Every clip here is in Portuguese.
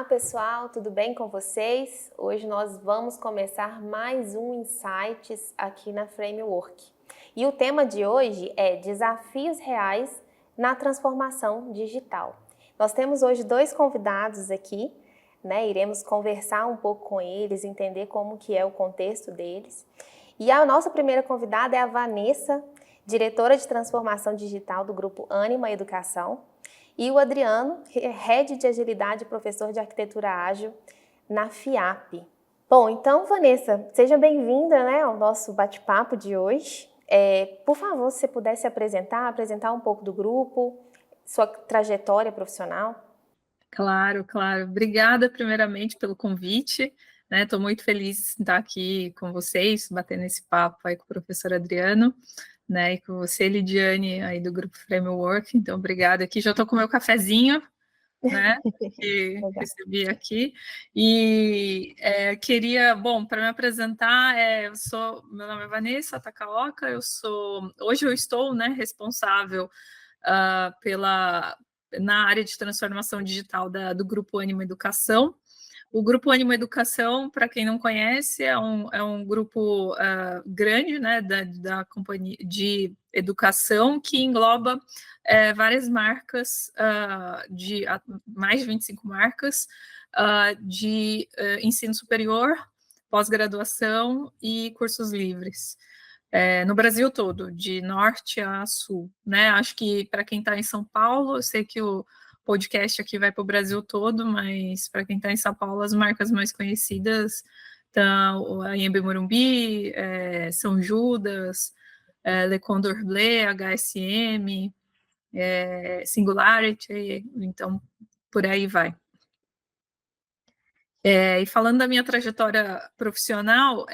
Olá, pessoal, tudo bem com vocês? Hoje nós vamos começar mais um Insights aqui na Framework. E o tema de hoje é Desafios Reais na Transformação Digital. Nós temos hoje dois convidados aqui, né? Iremos conversar um pouco com eles, entender como que é o contexto deles. E a nossa primeira convidada é a Vanessa, diretora de transformação digital do Grupo Ânima Educação, e o Adriano, Head de Agilidade e professor de Arquitetura Ágil na FIAP. Bom, então, Vanessa, seja bem-vinda, né, ao nosso bate-papo de hoje. Por favor, se você pudesse apresentar um pouco do grupo, sua trajetória profissional. Claro. Obrigada, primeiramente, pelo convite. Estou muito feliz de estar aqui com vocês, batendo esse papo aí com o professor Adriano, né, e com você, Lidiane, aí do Grupo Framework. Então, obrigada aqui. Já estou com o meu cafezinho, né, que recebi aqui. E queria, para me apresentar, meu nome é Vanessa Takaoka, hoje eu estou, né, responsável na área de transformação digital do Grupo Ânima Educação. O Grupo Ânima Educação, para quem não conhece, é um grupo grande, né, da companhia de educação que engloba várias marcas, mais de 25 marcas de ensino superior, pós-graduação e cursos livres. No Brasil todo, de norte a sul, né? Acho que para quem está em São Paulo, eu sei que o podcast aqui vai para o Brasil todo, mas para quem está em São Paulo, as marcas mais conhecidas estão a Anhembi Morumbi, São Judas, Le Condor Bleu, HSM, Singularity, então por aí vai. E falando da minha trajetória profissional,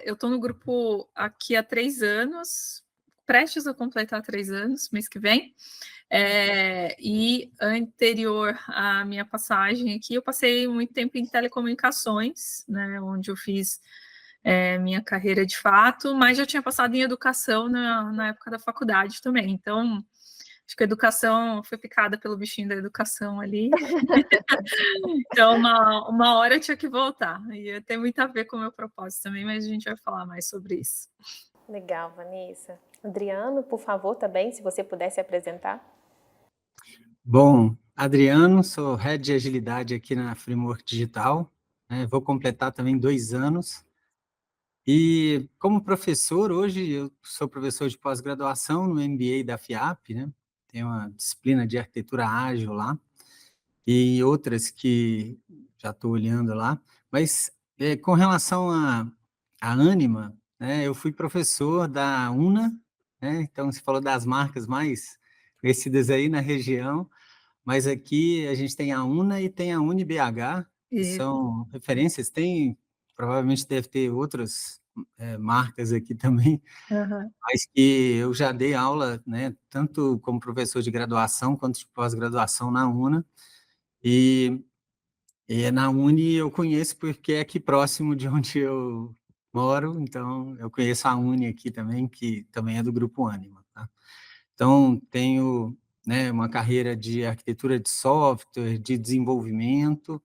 eu estou no grupo aqui há 3 anos, prestes a completar 3 anos, mês que vem, e anterior à minha passagem aqui, eu passei muito tempo em telecomunicações, né, onde eu fiz minha carreira de fato, mas já tinha passado em educação na época da faculdade também, então acho que a educação foi picada pelo bichinho da educação ali. Então, uma hora eu tinha que voltar. E tem muito a ver com o meu propósito também, mas a gente vai falar mais sobre isso. Legal, Vanessa. Adriano, por favor, também, se você pudesse apresentar. Bom, Adriano, sou Head de Agilidade aqui na Framework Digital. Vou completar também 2 anos. E como professor, hoje eu sou professor de pós-graduação no MBA da FIAP, né? Tem uma disciplina de arquitetura ágil lá, e outras que já estou olhando lá. Mas com relação à Ânima, né, eu fui professor da UNA, né? Então você falou das marcas mais conhecidas aí na região, mas aqui a gente tem a UNA e tem a UniBH, que são referências, provavelmente deve ter outras marcas aqui também, mas que eu já dei aula, né, tanto como professor de graduação quanto de pós-graduação na UNA, e na Uni eu conheço porque é aqui próximo de onde eu moro, então eu conheço a Uni aqui também, que também é do Grupo Ânima, tá? Então, tenho, né, uma carreira de arquitetura de software, de desenvolvimento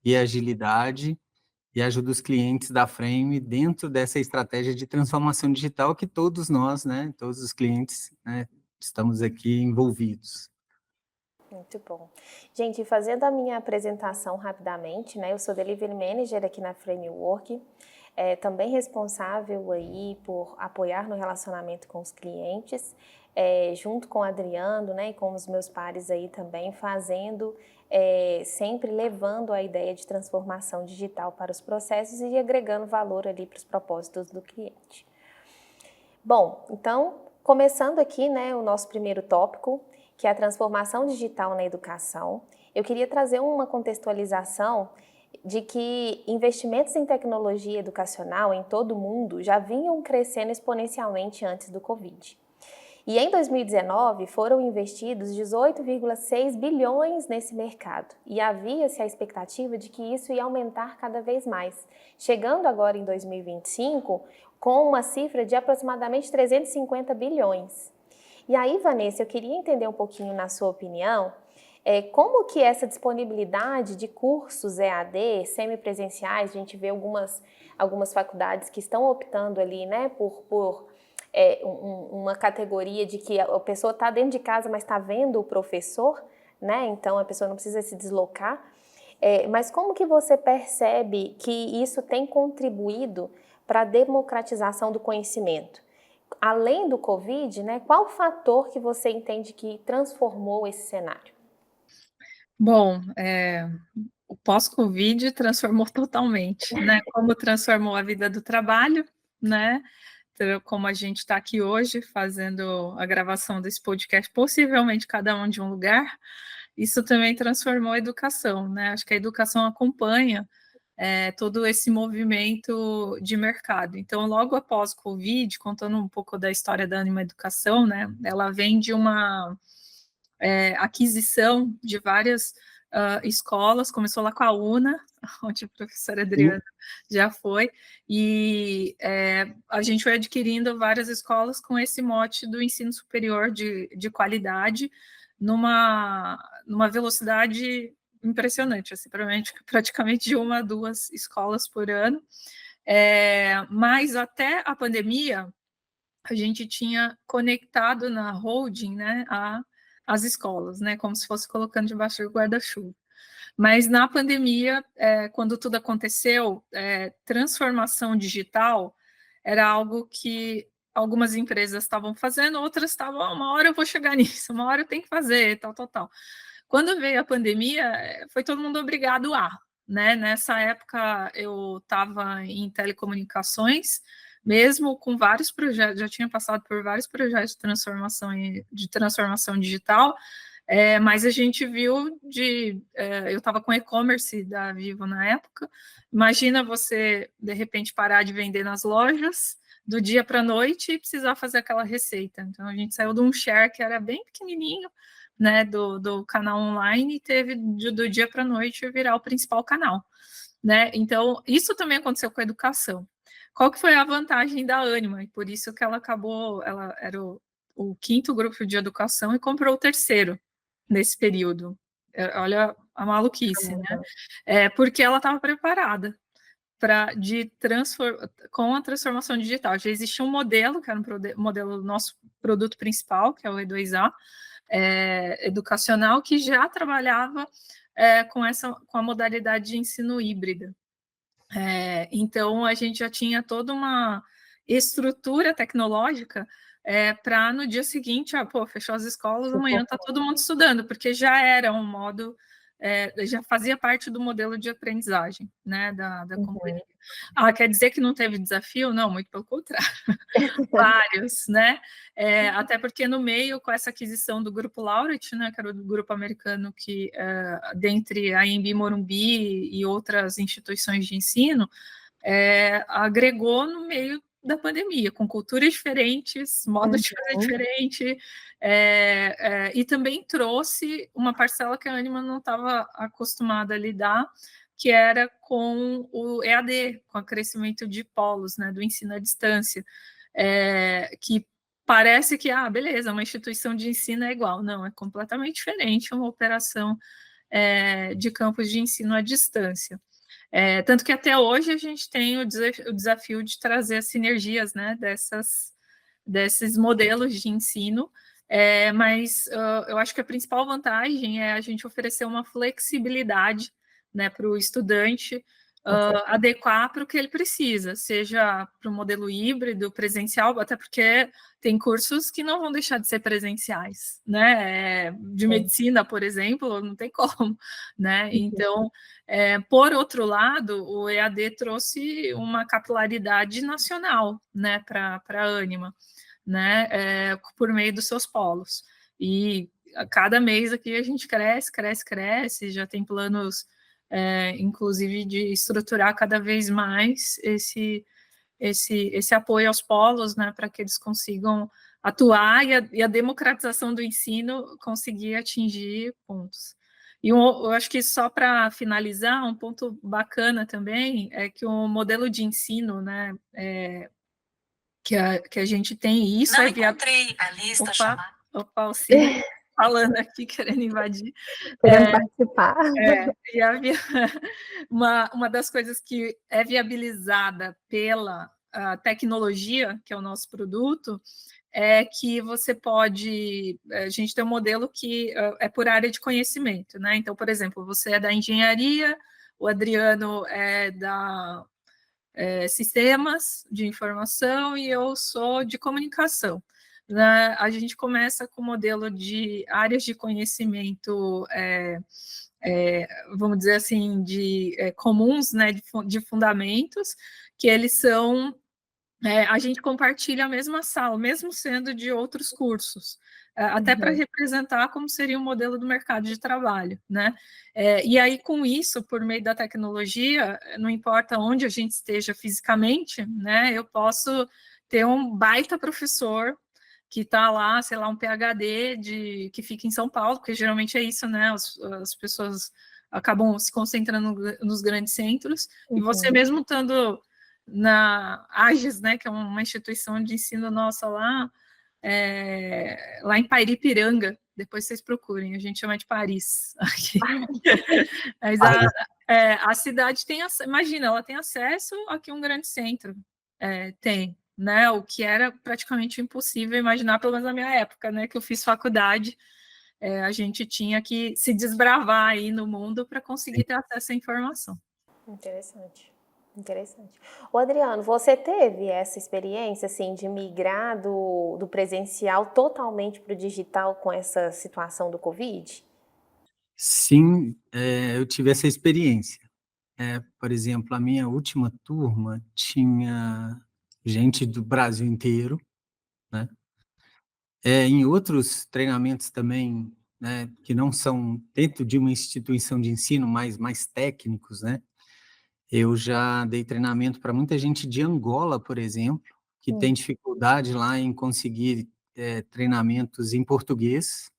e agilidade, e ajudo os clientes da Frame dentro dessa estratégia de transformação digital que todos nós, né, todos os clientes, né, estamos aqui envolvidos. Muito bom. Gente, fazendo a minha apresentação rapidamente, né, eu sou Delivery Manager aqui na Framework, também responsável aí por apoiar no relacionamento com os clientes, junto com o Adriano, né, e com os meus pares aí também, sempre levando a ideia de transformação digital para os processos e agregando valor ali para os propósitos do cliente. Bom, então, começando aqui, né, o nosso primeiro tópico, que é a transformação digital na educação, eu queria trazer uma contextualização de que investimentos em tecnologia educacional em todo o mundo já vinham crescendo exponencialmente antes do Covid. E em 2019 foram investidos 18,6 bilhões nesse mercado e havia-se a expectativa de que isso ia aumentar cada vez mais, chegando agora em 2025 com uma cifra de aproximadamente 350 bilhões. E aí, Vanessa, eu queria entender um pouquinho, na sua opinião, Como que essa disponibilidade de cursos EAD, semipresenciais, a gente vê algumas faculdades que estão optando ali, né, por uma categoria de que a pessoa está dentro de casa, mas está vendo o professor, né, então a pessoa não precisa se deslocar. Mas como que você percebe que isso tem contribuído para a democratização do conhecimento? Além do Covid, né, qual fator que você entende que transformou esse cenário? Bom, o pós-Covid transformou totalmente, né? Como transformou a vida do trabalho, né? Então, como a gente está aqui hoje fazendo a gravação desse podcast, possivelmente cada um de um lugar, isso também transformou a educação, né? Acho que a educação acompanha todo esse movimento de mercado. Então, logo após o Covid, contando um pouco da história da Ânima Educação, né? Ela vem de uma aquisição de várias escolas, começou lá com a UNA, onde a professora Adriana já foi, e a gente foi adquirindo várias escolas com esse mote do ensino superior de qualidade, numa velocidade impressionante, assim, praticamente de 1 a 2 escolas por ano, mas até a pandemia, a gente tinha conectado na holding, né, as escolas, né, como se fosse colocando debaixo do guarda-chuva. Mas na pandemia, quando tudo aconteceu, transformação digital era algo que algumas empresas estavam fazendo, outras estavam, uma hora eu vou chegar nisso, uma hora eu tenho que fazer, tal, tal, tal. Quando veio a pandemia, foi todo mundo obrigado a, né? Nessa época eu estava em telecomunicações, mesmo com vários projetos, já tinha passado por vários projetos de transformação digital, mas a gente viu eu estava com e-commerce da Vivo na época, imagina você, de repente, parar de vender nas lojas do dia para a noite e precisar fazer aquela receita. Então, a gente saiu de um share que era bem pequenininho, né, do canal online, e teve do dia para a noite virar o principal canal, né? Então, isso também aconteceu com a educação. Qual que foi a vantagem da Ânima? E por isso que ela era o 5º grupo de educação e comprou o 3º nesse período. Olha a maluquice, né? Porque ela estava preparada com a transformação digital. Já existia um modelo, que era um modelo do nosso produto principal, que é o E2A, educacional, que já trabalhava com a modalidade de ensino híbrida. Então, a gente já tinha toda uma estrutura tecnológica para no dia seguinte, fechou as escolas, amanhã está todo mundo estudando, porque já era um modo, já fazia parte do modelo de aprendizagem, né, da companhia. Quer dizer que não teve desafio? Não, muito pelo contrário. Vários, né? Até porque no meio, com essa aquisição do Grupo Laureate, né, que era o grupo americano que, dentre a Anhembi Morumbi e outras instituições de ensino, agregou no meio da pandemia, com culturas diferentes, modo de fazer diferente, e também trouxe uma parcela que a Ânima não estava acostumada a lidar, que era com o EAD, com o crescimento de polos, né, do ensino à distância, que parece que, beleza, uma instituição de ensino é igual. Não, é completamente diferente uma operação de campos de ensino à distância. Tanto que até hoje a gente tem o desafio de trazer as sinergias, né, desses modelos de ensino, mas eu acho que a principal vantagem é a gente oferecer uma flexibilidade, né, para o estudante adequar para o que ele precisa, seja para o modelo híbrido, presencial, até porque tem cursos que não vão deixar de ser presenciais, né? De medicina, por exemplo, não tem como, né? Então, por outro lado, o EAD trouxe uma capilaridade nacional, né, para a Ânima, né? Por meio dos seus polos. E a cada mês aqui a gente cresce, já tem planos, inclusive, de estruturar cada vez mais esse apoio aos polos, né, para que eles consigam atuar e a democratização do ensino conseguir atingir pontos. E eu acho que, só para finalizar, um ponto bacana também é que o modelo de ensino, né, que a gente tem, e isso Não encontrei a lista chamada. Opa, Alcine. falando aqui, querendo invadir. Querendo participar. E uma das coisas que é viabilizada pela tecnologia, que é o nosso produto, é que você pode... A gente tem um modelo que é por área de conhecimento, né? Então, por exemplo, você é da engenharia, o Adriano é da sistemas de informação e eu sou de comunicação. Né? A gente começa com o modelo de áreas de conhecimento, vamos dizer assim, comuns, né, de fundamentos, que eles são... a gente compartilha a mesma sala, mesmo sendo de outros cursos, até para representar como seria o modelo do mercado de trabalho, né? E aí, com isso, por meio da tecnologia, não importa onde a gente esteja fisicamente, né? Eu posso ter um baita professor que está lá, sei lá, um PhD que fica em São Paulo, porque geralmente é isso, né? As pessoas acabam se concentrando nos grandes centros, e você mesmo estando na AGES, né, que é uma instituição de ensino nossa lá, lá em Pairipiranga, depois vocês procurem, a gente chama de Paris. Aqui. Mas a cidade tem, imagina, ela tem acesso a que um grande centro tem, né, o que era praticamente impossível imaginar, pelo menos na minha época, né, que eu fiz faculdade, a gente tinha que se desbravar aí no mundo para conseguir ter acesso à informação. Interessante. Interessante. O Adriano, você teve essa experiência assim de migrar do presencial totalmente para o digital com essa situação do Covid? Sim, eu tive essa experiência. Por exemplo, a minha última turma tinha gente do Brasil inteiro, né? Em outros treinamentos também, né, que não são dentro de uma instituição de ensino, mas mais técnicos, né? Eu já dei treinamento para muita gente de Angola, por exemplo, que tem dificuldade lá em conseguir treinamentos em português.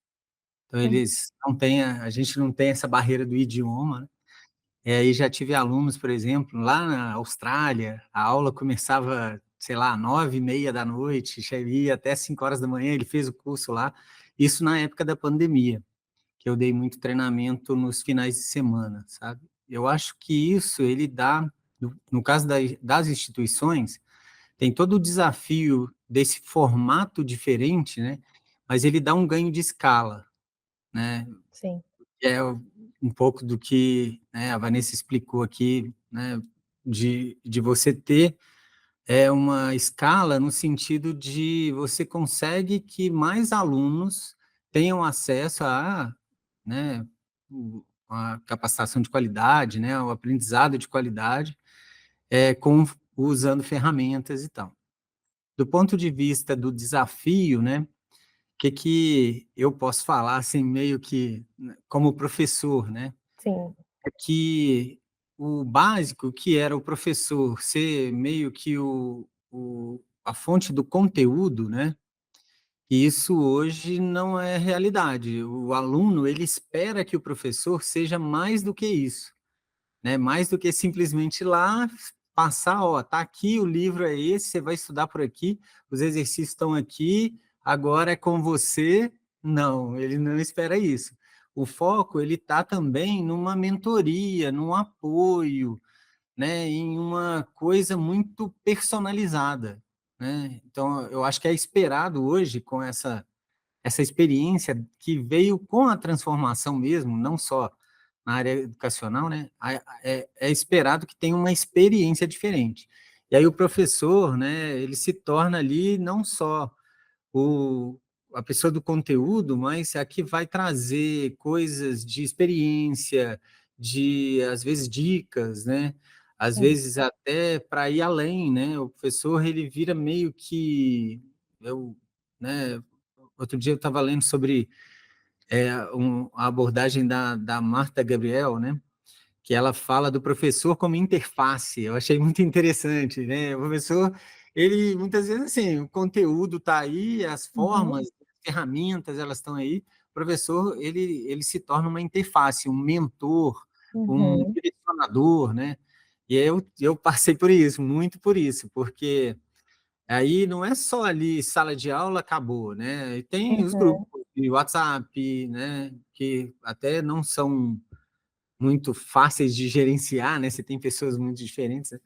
Então, eles não têm, a gente não tem essa barreira do idioma, né? E já tive alunos, por exemplo, lá na Austrália, a aula começava, sei lá, 9h30 da noite, ia até 5 horas da manhã, ele fez o curso lá, isso na época da pandemia, que eu dei muito treinamento nos finais de semana, sabe? Eu acho que isso, ele dá, no caso das instituições, tem todo o desafio desse formato diferente, né? Mas ele dá um ganho de escala, né? Sim. É um pouco do que, né, a Vanessa explicou aqui, né, de você ter uma escala no sentido de você consegue que mais alunos tenham acesso a, né, a capacitação de qualidade, né, o aprendizado de qualidade, usando ferramentas e tal. Do ponto de vista do desafio, né, que eu posso falar, assim, meio que né, como professor, né? Sim. É que o básico, que era o professor ser meio que a fonte do conteúdo, né? E isso hoje não é realidade. O aluno, ele espera que o professor seja mais do que isso, né? Mais do que simplesmente ir lá passar, ó, tá aqui, o livro é esse, você vai estudar por aqui, os exercícios estão aqui, agora é com você. Não, ele não espera isso. O foco, ele está também numa mentoria, num apoio, né, em uma coisa muito personalizada, né? Então, eu acho que é esperado hoje, com essa experiência que veio com a transformação mesmo, não só na área educacional, né? É esperado que tenha uma experiência diferente. E aí o professor, né, ele se torna ali não só a pessoa do conteúdo, mas a que vai trazer coisas de experiência, às vezes, dicas, né? Às vezes até para ir além, né? O professor, ele vira meio que... né, outro dia eu estava lendo sobre a abordagem da Marta Gabriel, né? Que ela fala do professor como interface. Eu achei muito interessante, né? O professor, ele muitas vezes assim, o conteúdo está aí, as formas, as ferramentas, elas estão aí. O professor, ele se torna uma interface, um mentor, um direcionador, né? E eu passei por isso, muito por isso, porque aí não é só ali sala de aula, acabou, né? E tem os grupos de WhatsApp, né, que até não são muito fáceis de gerenciar, né, você tem pessoas muito diferentes, né?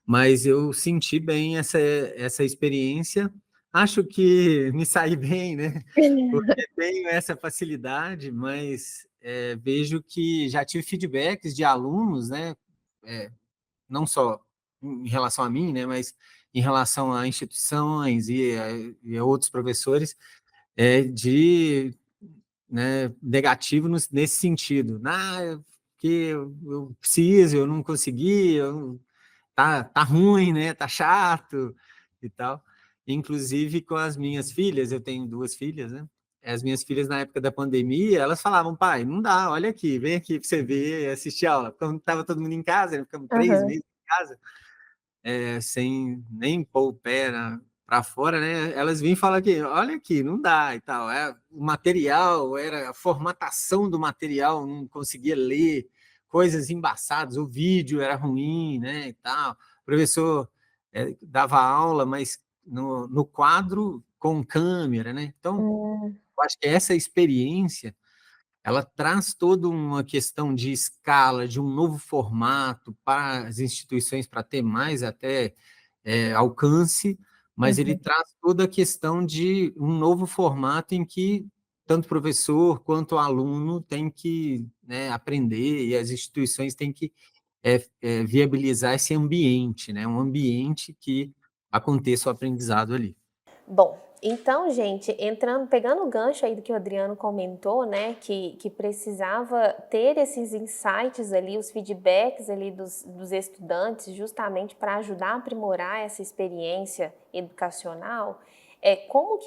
Mas eu senti bem essa experiência, acho que me saí bem, né, porque tenho essa facilidade, mas vejo que já tive feedbacks de alunos, né, não só em relação a mim, né, mas em relação a instituições e a outros professores, de, né, negativo nesse sentido. Que eu preciso, eu não consegui, tá ruim, né? Tá chato e tal. Inclusive com as minhas filhas, eu tenho 2 filhas, né? As minhas filhas, na época da pandemia, elas falavam, pai, não dá, olha aqui, vem aqui para você ver, assistir aula. Quando estava todo mundo em casa, né? Ficamos 3 meses em casa, sem nem pôr o pé para fora, né? Elas vinham falar que, olha aqui, não dá e tal. O material, era a formatação do material, não conseguia ler, coisas embaçadas, o vídeo era ruim, né? E tal. O professor dava aula, mas no quadro com câmera, né? Então, eu acho que essa experiência ela traz toda uma questão de escala, de um novo formato para as instituições, para ter mais até alcance, mas ele traz toda a questão de um novo formato em que tanto o professor quanto o aluno tem que, né, aprender, e as instituições têm que viabilizar esse ambiente, né, um ambiente que aconteça o aprendizado ali. Bom, então, gente, pegando o gancho aí do que o Adriano comentou, né, que precisava ter esses insights ali, os feedbacks ali dos estudantes, justamente para ajudar a aprimorar essa experiência educacional. Como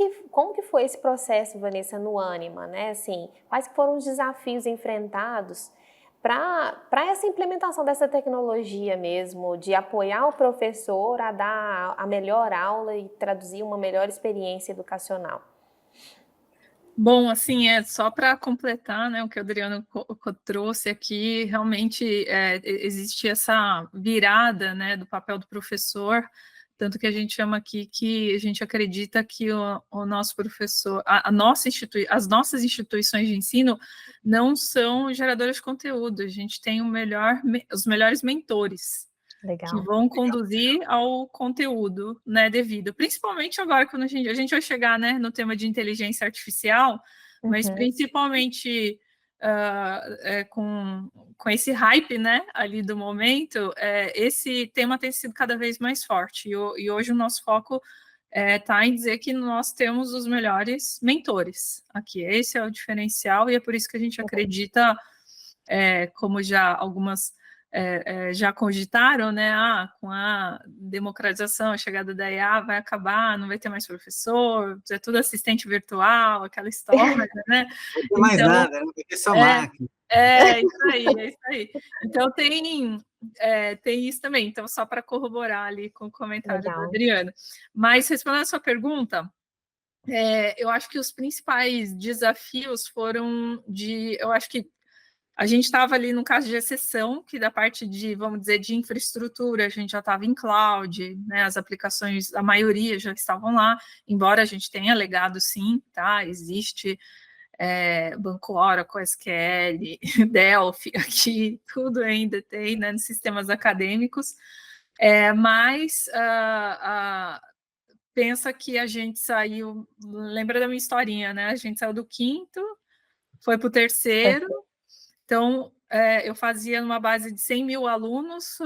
que foi esse processo, Vanessa, no Ânima, né? Assim, quais foram os desafios enfrentados para essa implementação dessa tecnologia mesmo, de apoiar o professor a dar a melhor aula e traduzir uma melhor experiência educacional? Bom, assim, só para completar, né, o que o Adriano trouxe aqui, realmente existe essa virada, né, do papel do professor, tanto que a gente chama aqui que a gente acredita que o nosso professor, as nossas instituições de ensino não são geradoras de conteúdo, a gente tem os melhores mentores. Legal. Que vão conduzir ao conteúdo, né, devido. Principalmente agora, quando a gente vai chegar, né, no tema de inteligência artificial, mas principalmente com esse hype, né, ali do momento, esse tema tem sido cada vez mais forte. E hoje o nosso foco está em dizer que nós temos os melhores mentores aqui. Esse é o diferencial e é por isso que a gente acredita, como já algumas já cogitaram, né? Com a democratização, a chegada da IA vai acabar, não vai ter mais professor, é tudo assistente virtual, aquela história, né? Não tem mais nada, não vai ter só máquina. Isso aí. Então tem isso também. Então, só para corroborar ali com o comentário do Adriano. Mas, respondendo a sua pergunta, eu acho que os principais desafios foram eu acho que a gente estava ali no caso de exceção, que da parte de, vamos dizer, de infraestrutura, a gente já estava em cloud, né, as aplicações, a maioria já estavam lá, embora a gente tenha legado sim, tá, existe Banco Oracle, SQL, Delphi, aqui, tudo ainda tem, né, nos sistemas acadêmicos, mas pensa que a gente saiu, lembra da minha historinha, né, a gente saiu do 5º, foi para o 3º, então, eu fazia numa base de 100 mil alunos,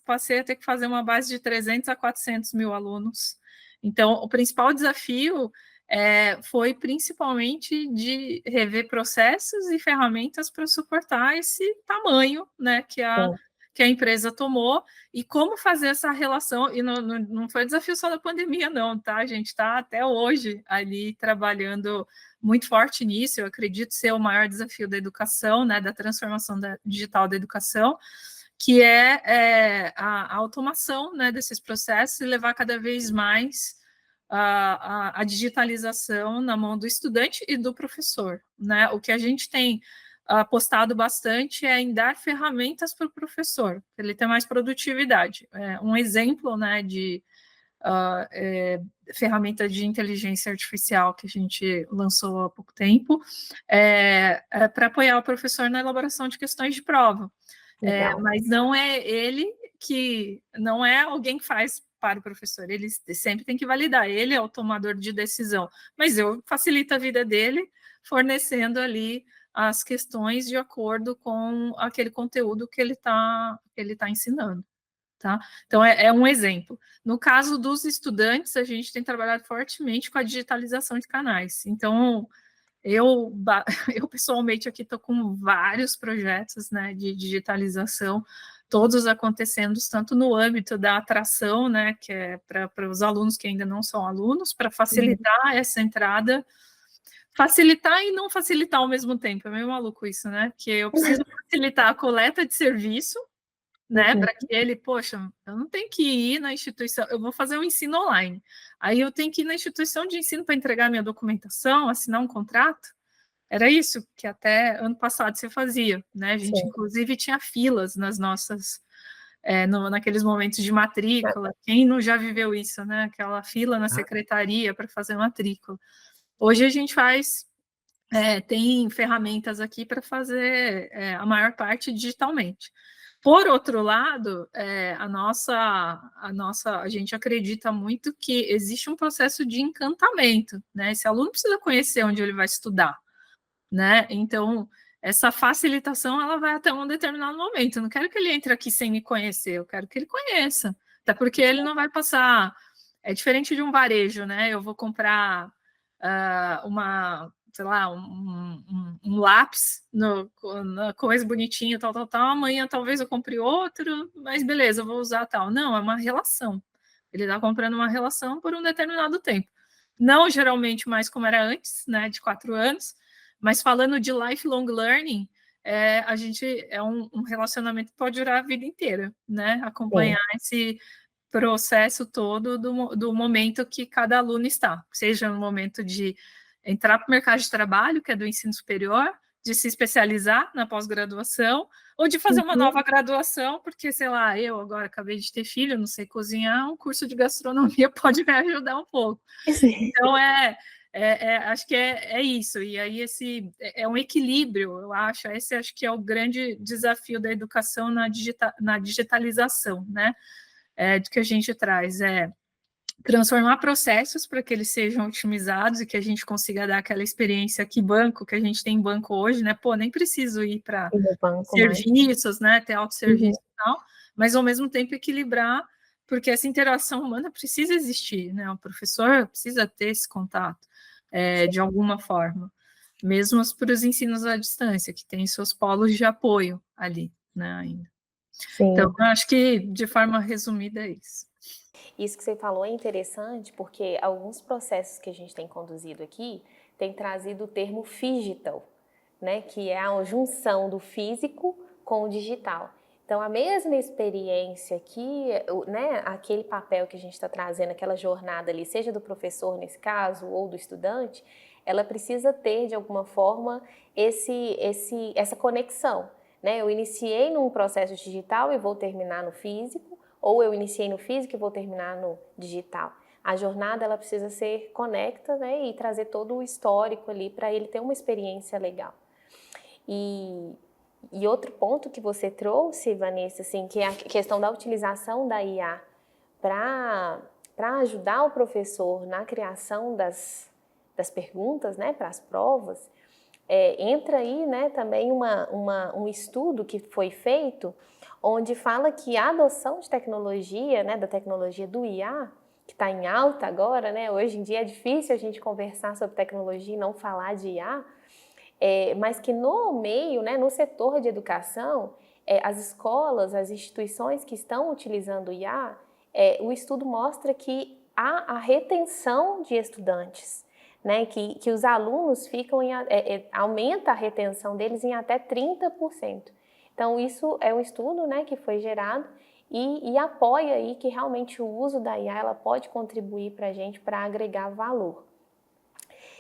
passei a ter que fazer uma base de 300 a 400 mil alunos. Então, o principal desafio foi principalmente de rever processos e ferramentas para suportar esse tamanho, né, que a empresa tomou, e como fazer essa relação, e não foi desafio só da pandemia, não, tá? A gente está até hoje ali trabalhando muito forte nisso, eu acredito ser o maior desafio da educação, né, da transformação digital da educação, que é a automação, né, desses processos e levar cada vez mais a digitalização na mão do estudante e do professor, né? O que a gente tem apostado bastante em dar ferramentas para o professor, para ele ter mais produtividade. Um exemplo, né, de ferramenta de inteligência artificial que a gente lançou há pouco tempo, para apoiar o professor na elaboração de questões de prova. Mas não é ele não é alguém que faz para o professor, ele sempre tem que validar, ele é o tomador de decisão, mas eu facilito a vida dele, fornecendo ali as questões de acordo com aquele conteúdo que ele tá ensinando. Tá? Então, é um exemplo. No caso dos estudantes, a gente tem trabalhado fortemente com a digitalização de canais. Então, eu pessoalmente aqui estou com vários projetos, né, de digitalização, todos acontecendo tanto no âmbito da atração, né, que é para os alunos que ainda não são alunos, para facilitar essa entrada, facilitar e não facilitar ao mesmo tempo. É meio maluco isso, né? Porque eu preciso facilitar a coleta de serviço, né? Para que ele, poxa, eu não tenho que ir na instituição, eu vou fazer um ensino online. Aí eu tenho que ir na instituição de ensino para entregar minha documentação, assinar um contrato. Era isso que até ano passado você fazia, né? A gente, inclusive, tinha filas nas nossas, naqueles momentos de matrícula. Quem não já viveu isso, né? Aquela fila na secretaria para fazer matrícula. Hoje a gente faz, tem ferramentas aqui para fazer a maior parte digitalmente. Por outro lado, a gente acredita muito que existe um processo de encantamento, né? Esse aluno precisa conhecer onde ele vai estudar, né? Então, essa facilitação ela vai até um determinado momento. Eu não quero que ele entre aqui sem me conhecer, eu quero que ele conheça, até porque ele não vai passar. É diferente de um varejo, né? Eu vou comprar sei lá, um lápis na coisa bonitinha, tal. Amanhã talvez eu compre outro, mas beleza, eu vou usar tal. Não, é uma relação. Ele está comprando uma relação por um determinado tempo. Não geralmente mais como era antes, né? De 4 anos, mas falando de lifelong learning, a gente um relacionamento que pode durar a vida inteira, né? Acompanhar esse processo todo do momento que cada aluno está, seja no momento de entrar para o mercado de trabalho, que é do ensino superior, de se especializar na pós-graduação, ou de fazer uma nova graduação, porque, sei lá, eu agora acabei de ter filho, não sei cozinhar, um curso de gastronomia pode me ajudar um pouco. Então, acho que é isso, e aí esse é um equilíbrio, eu acho, esse acho que é o grande desafio da educação na digitalização, né? Do que a gente traz, transformar processos para que eles sejam otimizados e que a gente consiga dar aquela experiência que a gente tem em banco hoje, né? Pô, nem preciso ir para serviços, né? Ter autosserviço e tal, mas ao mesmo tempo equilibrar, porque essa interação humana precisa existir, né? O professor precisa ter esse contato de alguma forma, mesmo para os ensinos à distância, que tem seus polos de apoio ali, né? Ainda. Sim. Então, eu acho que, de forma resumida, é isso. Isso que você falou é interessante, porque alguns processos que a gente tem conduzido aqui têm trazido o termo phygital, né, que é a junção do físico com o digital. Então, a mesma experiência que, né, aquele papel que a gente está trazendo, aquela jornada ali, seja do professor nesse caso, ou do estudante, ela precisa ter, de alguma forma, essa conexão. Né? Eu iniciei num processo digital e vou terminar no físico, ou eu iniciei no físico e vou terminar no digital. A jornada ela precisa ser conecta, né, e trazer todo o histórico ali para ele ter uma experiência legal. E outro ponto que você trouxe, Vanessa, assim, que é a questão da utilização da IA para ajudar o professor na criação das perguntas, né, para as provas, entra aí, né, também um estudo que foi feito onde fala que a adoção de tecnologia, né, da tecnologia do IA, que está em alta agora, né, hoje em dia é difícil a gente conversar sobre tecnologia e não falar de IA, mas que no meio, né, no setor de educação, as escolas, as instituições que estão utilizando o IA, o estudo mostra que há a retenção de estudantes, né, que os alunos ficam aumenta a retenção deles em até 30%. Então, isso é um estudo, né, que foi gerado e apoia aí que realmente o uso da IA ela pode contribuir para a gente para agregar valor.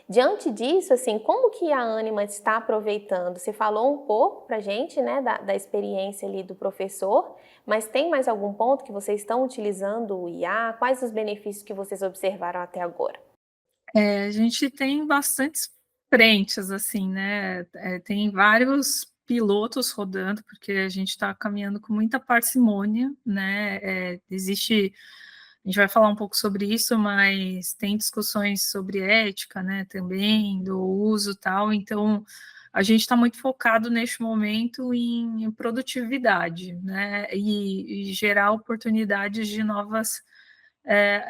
Diante disso, assim, como que a Ânima está aproveitando? Você falou um pouco para a gente, né, da experiência ali do professor, mas tem mais algum ponto que vocês estão utilizando o IA? Quais os benefícios que vocês observaram até agora? A gente tem bastantes frentes, assim, né? Tem vários pilotos rodando, porque a gente está caminhando com muita parcimônia, né? A gente vai falar um pouco sobre isso, mas tem discussões sobre ética, né? Também, do uso e tal, então a gente está muito focado neste momento em produtividade, né? E gerar oportunidades de novas,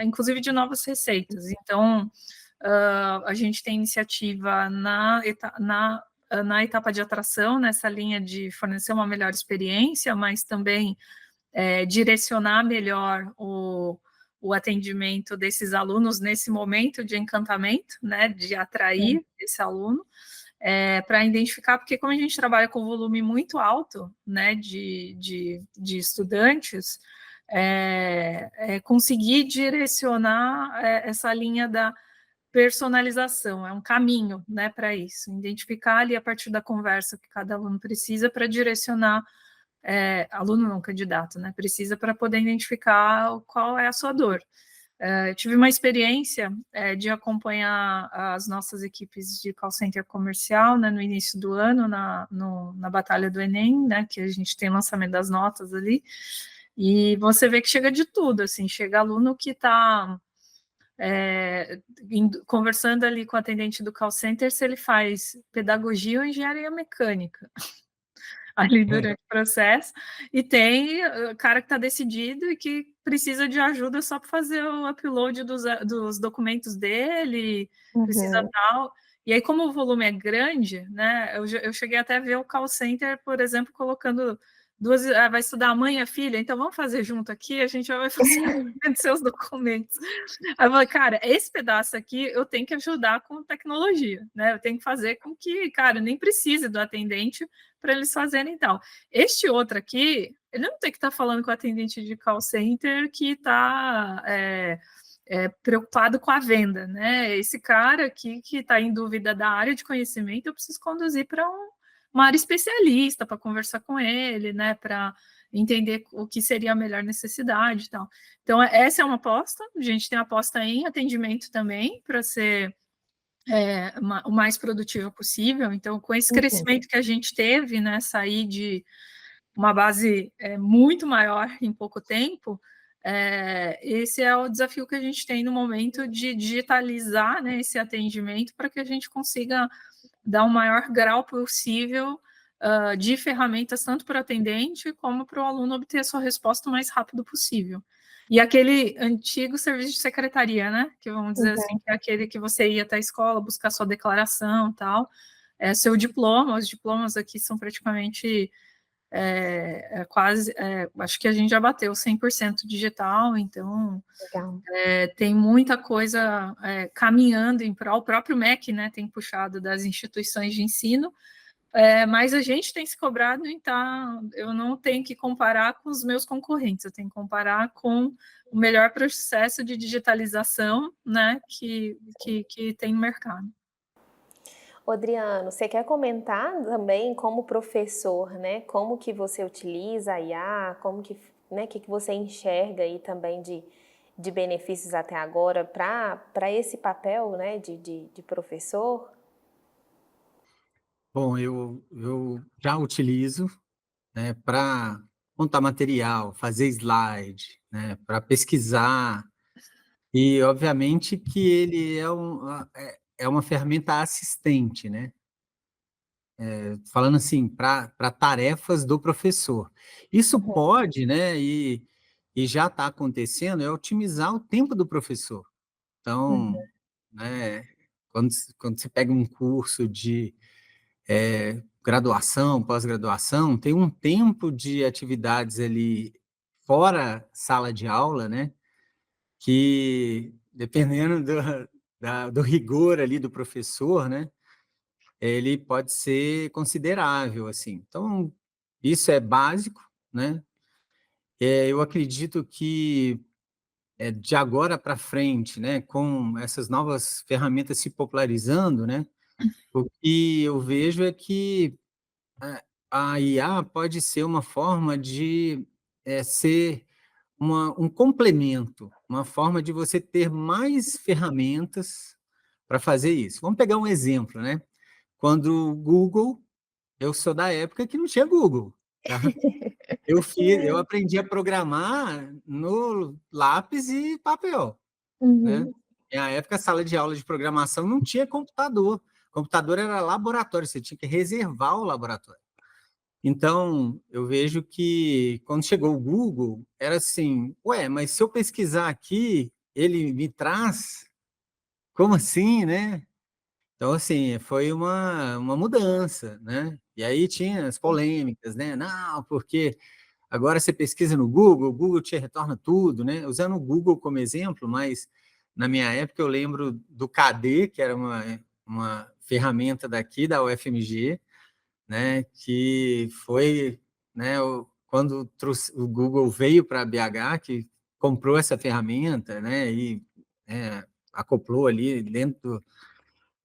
inclusive de novas receitas. Então, a gente tem iniciativa na etapa de atração, nessa linha de fornecer uma melhor experiência, mas também direcionar melhor o atendimento desses alunos nesse momento de encantamento, né, de atrair esse aluno, para identificar, porque como a gente trabalha com volume muito alto, né, de estudantes, conseguir direcionar essa linha da personalização, é um caminho, né, para isso, identificar ali a partir da conversa que cada aluno precisa para direcionar, aluno não, candidato, né, precisa para poder identificar qual é a sua dor. Eu tive uma experiência de acompanhar as nossas equipes de call center comercial, né, no início do ano, na batalha do Enem, né, que a gente tem lançamento das notas ali, e você vê que chega de tudo, assim, chega aluno que está conversando ali com o atendente do call center se ele faz pedagogia ou engenharia mecânica ali durante o processo, e tem o cara que está decidido e que precisa de ajuda só para fazer o upload dos documentos dele, precisa tal. E aí, como o volume é grande, né, eu cheguei até a ver o call center, por exemplo, colocando vai estudar a mãe e a filha, então vamos fazer junto aqui, a gente vai fazer seus documentos. Aí eu falei, cara, esse pedaço aqui eu tenho que ajudar com tecnologia, né? Eu tenho que fazer com que, cara, nem precise do atendente para eles fazerem tal. Este outro aqui, ele não tem que estar falando com o atendente de call center que está preocupado com a venda, né? Esse cara aqui que está em dúvida da área de conhecimento, eu preciso conduzir para uma área especialista para conversar com ele, né? Para entender o que seria a melhor necessidade e tal. Então, essa é uma aposta. A gente tem aposta em atendimento também, para ser o mais produtivo possível. Então, com esse crescimento que a gente teve, né, sair de uma base muito maior em pouco tempo, esse é o desafio que a gente tem no momento de digitalizar, né, esse atendimento para que a gente consiga dar o maior grau possível de ferramentas, tanto para o atendente como para o aluno obter a sua resposta o mais rápido possível. E aquele antigo serviço de secretaria, né? Que vamos dizer assim, que é aquele que você ia até a escola, buscar sua declaração e tal, seu diploma, os diplomas aqui são praticamente quase, acho que a gente já bateu 100% digital, então tem muita coisa caminhando em prol, o próprio MEC, né, tem puxado das instituições de ensino, mas a gente tem se cobrado em eu não tenho que comparar com os meus concorrentes, eu tenho que comparar com o melhor processo de digitalização, né, que tem no mercado. Adriano, você quer comentar também como professor, né, como que você utiliza a IA, como que, né, que você enxerga aí também de benefícios até agora para esse papel, né, de professor? Bom, eu já utilizo, né, para montar material, fazer slide, né, para pesquisar, e obviamente que ele é uma ferramenta assistente, né? Falando assim, para tarefas do professor. Isso pode, né, e já está acontecendo, é otimizar o tempo do professor. Então, né, quando você pega um curso de graduação, pós-graduação, tem um tempo de atividades ali fora sala de aula, né, que dependendo do rigor ali do professor, né, ele pode ser considerável, assim. Então, isso é básico, né? Eu acredito que de agora para frente, né, com essas novas ferramentas se popularizando, né, o que eu vejo é que a IA pode ser uma forma de ser um complemento, uma forma de você ter mais ferramentas para fazer isso. Vamos pegar um exemplo, né? Quando o Google, eu sou da época que não tinha Google, tá? Eu aprendi a programar no lápis e papel, né? Uhum. Na época, a sala de aula de programação não tinha computador. Computador era laboratório, você tinha que reservar o laboratório. Então, eu vejo que quando chegou o Google, era assim, ué, mas se eu pesquisar aqui, ele me traz? Como assim, né? Então, assim, foi uma mudança, né? E aí tinha as polêmicas, né? Não, porque agora você pesquisa no Google, o Google te retorna tudo, né? Usando o Google como exemplo, mas na minha época eu lembro do KD, que era uma ferramenta daqui da UFMG, né? Que foi, né? Quando o Google veio para a BH, que comprou essa ferramenta, né? E acoplou ali dentro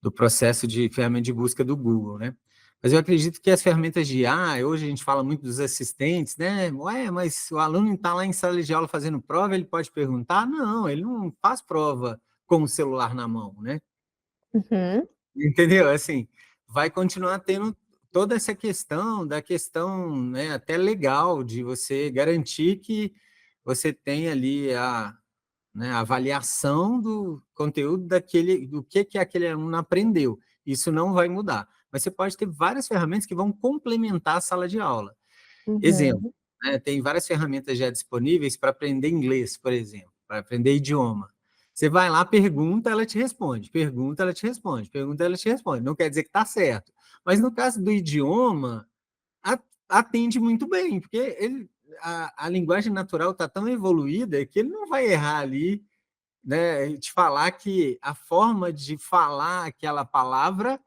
do processo de ferramenta de busca do Google, né? Mas eu acredito que as ferramentas de IA, hoje a gente fala muito dos assistentes, né? Ué, mas o aluno está lá em sala de aula fazendo prova, ele pode perguntar? Não, ele não faz prova com o celular na mão, né? Uhum. Entendeu? Assim, vai continuar tendo toda essa questão, né, até legal de você garantir que você tem ali né, a avaliação do conteúdo do que aquele aluno aprendeu. Isso não vai mudar. Mas você pode ter várias ferramentas que vão complementar a sala de aula. Exemplo, Uhum. né, tem várias ferramentas já disponíveis para aprender inglês, por exemplo, para aprender idioma. Você vai lá, pergunta, ela te responde, pergunta, ela te responde, pergunta, ela te responde. Não quer dizer que está certo. Mas no caso do idioma, atende muito bem, porque a linguagem natural está tão evoluída que ele não vai errar ali, né, te falar que a forma de falar aquela palavra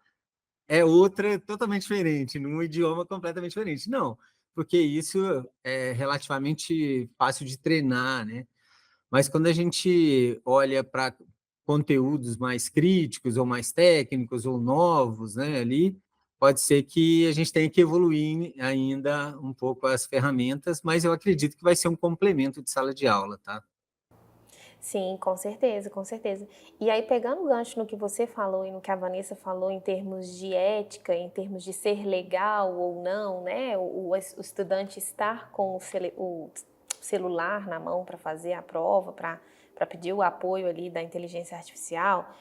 é outra totalmente diferente, num idioma completamente diferente. Não, porque isso é relativamente fácil de treinar, né? Mas quando a gente olha para conteúdos mais críticos ou mais técnicos ou novos, né, ali, pode ser que a gente tenha que evoluir ainda um pouco as ferramentas, mas eu acredito que vai ser um complemento de sala de aula, tá? Sim, com certeza, com certeza. E aí, pegando o gancho no que você falou e no que a Vanessa falou em termos de ética, em termos de ser legal ou não, né? O estudante estar com o celular na mão para fazer a prova, para pedir o apoio ali da inteligência artificial.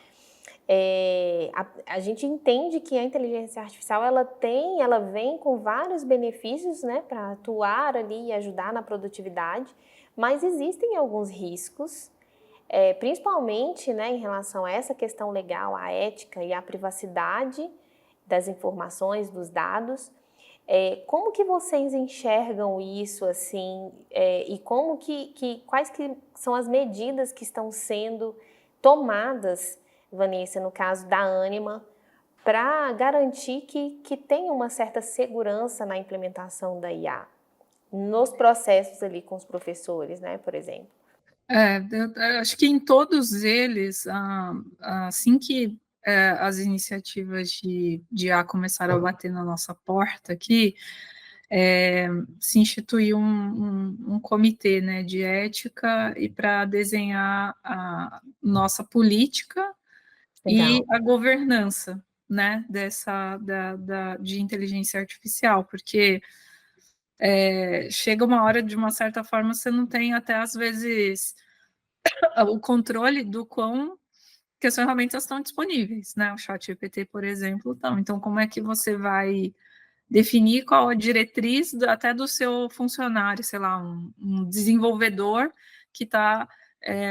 A gente entende que a inteligência artificial ela vem com vários benefícios, né, para atuar ali e ajudar na produtividade, mas existem alguns riscos, principalmente, né, em relação a essa questão legal, à ética e à privacidade das informações, dos dados. Como que vocês enxergam isso, assim, e quais que são as medidas que estão sendo tomadas, Vanessa, no caso da Ânima, para garantir que tenha uma certa segurança na implementação da IA, nos processos ali com os professores, né, por exemplo? Eu acho que em todos eles, assim que as iniciativas de IA começaram a bater na nossa porta aqui, se instituiu um comitê, né, de ética e para desenhar a nossa política e Legal. a governança, né, de inteligência artificial, porque chega uma hora, de uma certa forma, você não tem até, às vezes, o controle do quão que as ferramentas estão disponíveis, né? O ChatGPT, por exemplo, estão. Então, como é que você vai definir qual a diretriz até do seu funcionário, sei lá, um desenvolvedor que está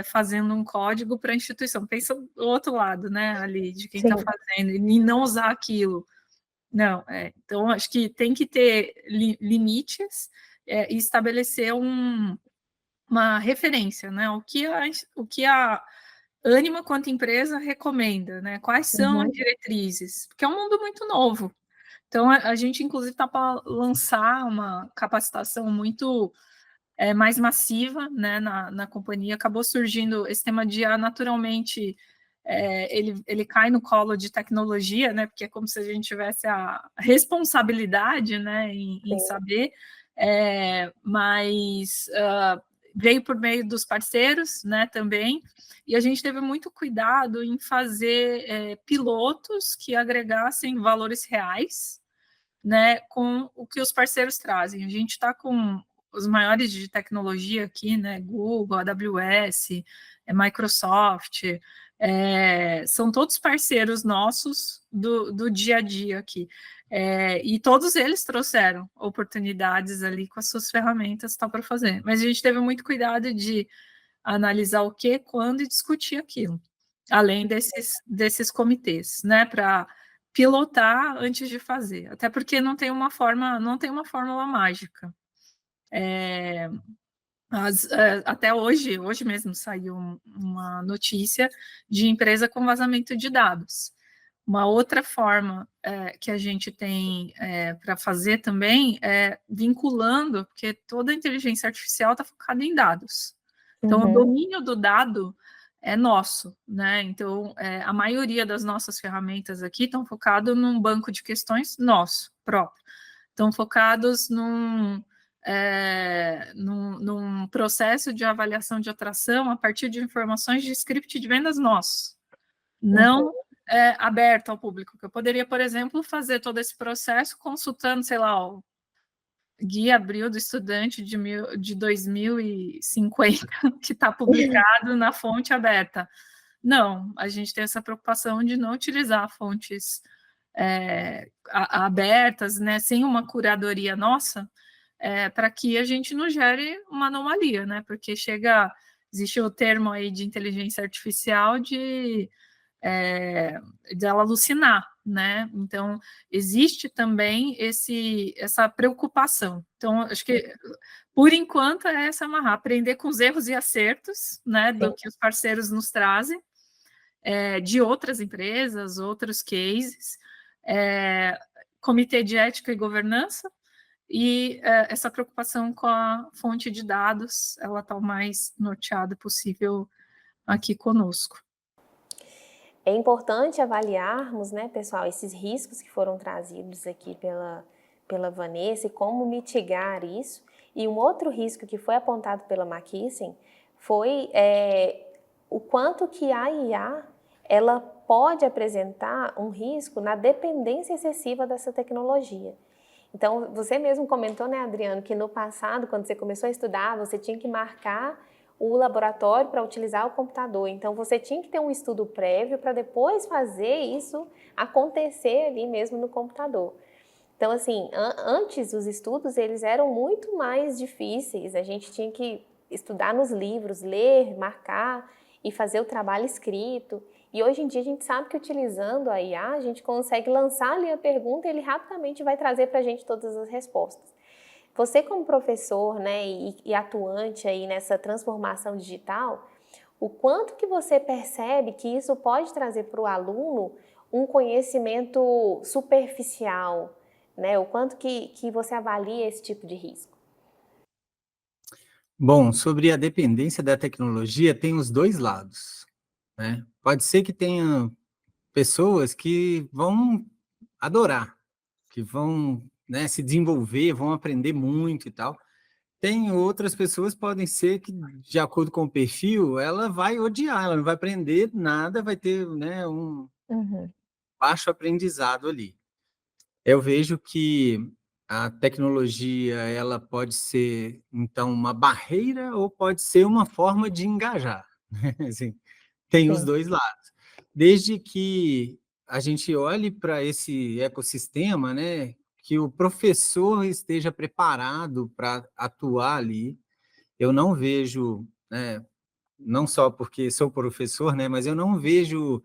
fazendo um código para a instituição? Pensa do outro lado, né? Ali, de quem está Sim. fazendo, e não usar aquilo. Não, então acho que tem que ter limites e estabelecer uma referência, né? O que a Ânima, quanto empresa, recomenda, né? Quais são as Uhum. diretrizes? Porque é um mundo muito novo. Então, a gente, inclusive, está para lançar uma capacitação muito mais massiva, né, na companhia, acabou surgindo esse tema de IA naturalmente, ele cai no colo de tecnologia, né, porque é como se a gente tivesse a responsabilidade, né, em saber, mas veio por meio dos parceiros, né, também, e a gente teve muito cuidado em fazer pilotos que agregassem valores reais, né, com o que os parceiros trazem. A gente está com os maiores de tecnologia aqui, né, Google, AWS, Microsoft, são todos parceiros nossos do dia a dia aqui. E todos eles trouxeram oportunidades ali com as suas ferramentas para fazer. Mas a gente teve muito cuidado de analisar o que, quando e discutir aquilo, além desses comitês, né, para pilotar antes de fazer, até porque não tem uma fórmula mágica. Até hoje mesmo saiu uma notícia de empresa com vazamento de dados. Uma outra forma que a gente tem para fazer também é vinculando, porque toda a inteligência artificial está focada em dados. Então, o domínio do dado é nosso, né? Então, a maioria das nossas ferramentas aqui estão focadas num banco de questões nosso, próprio. Estão focados num processo de avaliação de atração a partir de informações de script de vendas nosso, não aberto ao público. Eu poderia, por exemplo, fazer todo esse processo consultando, sei lá, o Guia Abril do Estudante de 2050, que está publicado na fonte aberta. Não, a gente tem essa preocupação de não utilizar fontes abertas, né, sem uma curadoria nossa, para que a gente não gere uma anomalia, né? Porque existe o termo aí de inteligência artificial de ela alucinar, né? Então, existe também essa preocupação. Então, acho que, por enquanto, é essa amarrar, aprender com os erros e acertos, né, do que os parceiros nos trazem, de outras empresas, outros cases, comitê de ética e governança, e essa preocupação com a fonte de dados, ela está o mais norteada possível aqui conosco. É importante avaliarmos, né, pessoal, esses riscos que foram trazidos aqui pela Vanessa e como mitigar isso. E um outro risco que foi apontado pela McKinsey foi o quanto que a IA ela pode apresentar um risco na dependência excessiva dessa tecnologia. Então, você mesmo comentou, né, Adriano, que no passado, quando você começou a estudar, você tinha que marcar o laboratório para utilizar o computador. Então, você tinha que ter um estudo prévio para depois fazer isso acontecer ali mesmo no computador. Então, assim, antes os estudos, eles eram muito mais difíceis. A gente tinha que estudar nos livros, ler, marcar e fazer o trabalho escrito. E hoje em dia a gente sabe que utilizando a IA, a gente consegue lançar ali a pergunta e ele rapidamente vai trazer para a gente todas as respostas. Você como professor, né, e atuante aí nessa transformação digital, o quanto que você percebe que isso pode trazer para o aluno um conhecimento superficial, né? O quanto que você avalia esse tipo de risco? Bom, sobre a dependência da tecnologia, tem os dois lados, né? Pode ser que tenha pessoas que vão adorar, que vão, né, se desenvolver, vão aprender muito e tal. Tem outras pessoas, podem ser que, de acordo com o perfil, ela vai odiar, ela não vai aprender nada, vai ter, né, um baixo aprendizado ali. Eu vejo que a tecnologia, ela pode ser, então, uma barreira ou pode ser uma forma de engajar, né? Assim, tem os dois lados. Desde que a gente olhe para esse ecossistema, né, que o professor esteja preparado para atuar ali. Eu não vejo, né, não só porque sou professor, né, mas eu não vejo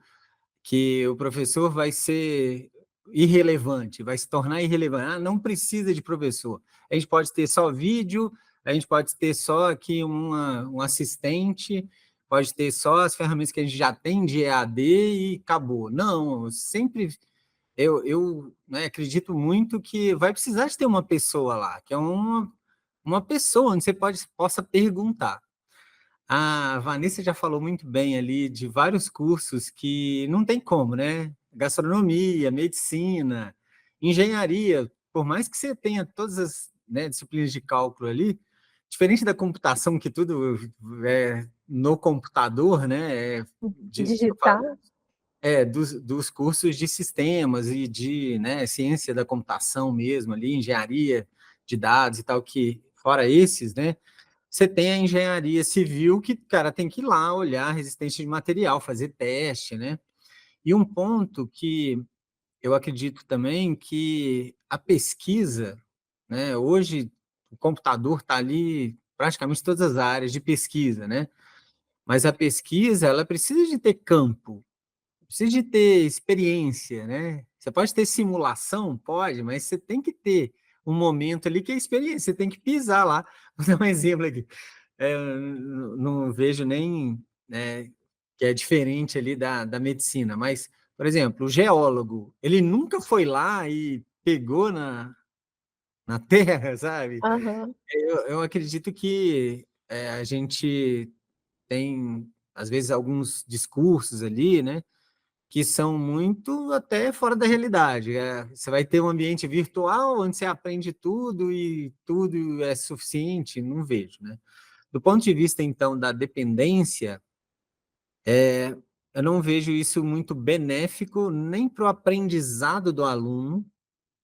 que o professor vai ser irrelevante, vai se tornar irrelevante. Ah, não precisa de professor. A gente pode ter só vídeo, a gente pode ter só aqui um assistente, pode ter só as ferramentas que a gente já tem de EAD e acabou. Não, eu né, acredito muito que vai precisar de ter uma pessoa lá, que é uma pessoa onde você possa perguntar. A Vanessa já falou muito bem ali de vários cursos que não tem como, né? Gastronomia, medicina, engenharia, por mais que você tenha todas as, né, disciplinas de cálculo ali, diferente da computação, que tudo é no computador, né? Eu falo, Digital? dos cursos de sistemas e de, né, ciência da computação mesmo ali, engenharia de dados e tal, que fora esses, né? Você tem a engenharia civil que, cara, tem que ir lá olhar a resistência de material, fazer teste, né? E um ponto que eu acredito também que a pesquisa, né? Hoje o computador está ali praticamente todas as áreas de pesquisa, né? Mas a pesquisa, ela precisa de ter campo, precisa de ter experiência, né? Você pode ter simulação, pode, mas você tem que ter um momento ali que é experiência, você tem que pisar lá. Vou dar um exemplo aqui. Eu não vejo nem, né, que é diferente ali da medicina, mas, por exemplo, o geólogo, ele nunca foi lá e pegou na terra, sabe? Aham. Eu acredito que a gente tem, às vezes, alguns discursos ali, né, que são muito até fora da realidade. Você vai ter um ambiente virtual onde você aprende tudo e tudo é suficiente, não vejo, né? Do ponto de vista, então, da dependência, eu não vejo isso muito benéfico nem para o aprendizado do aluno,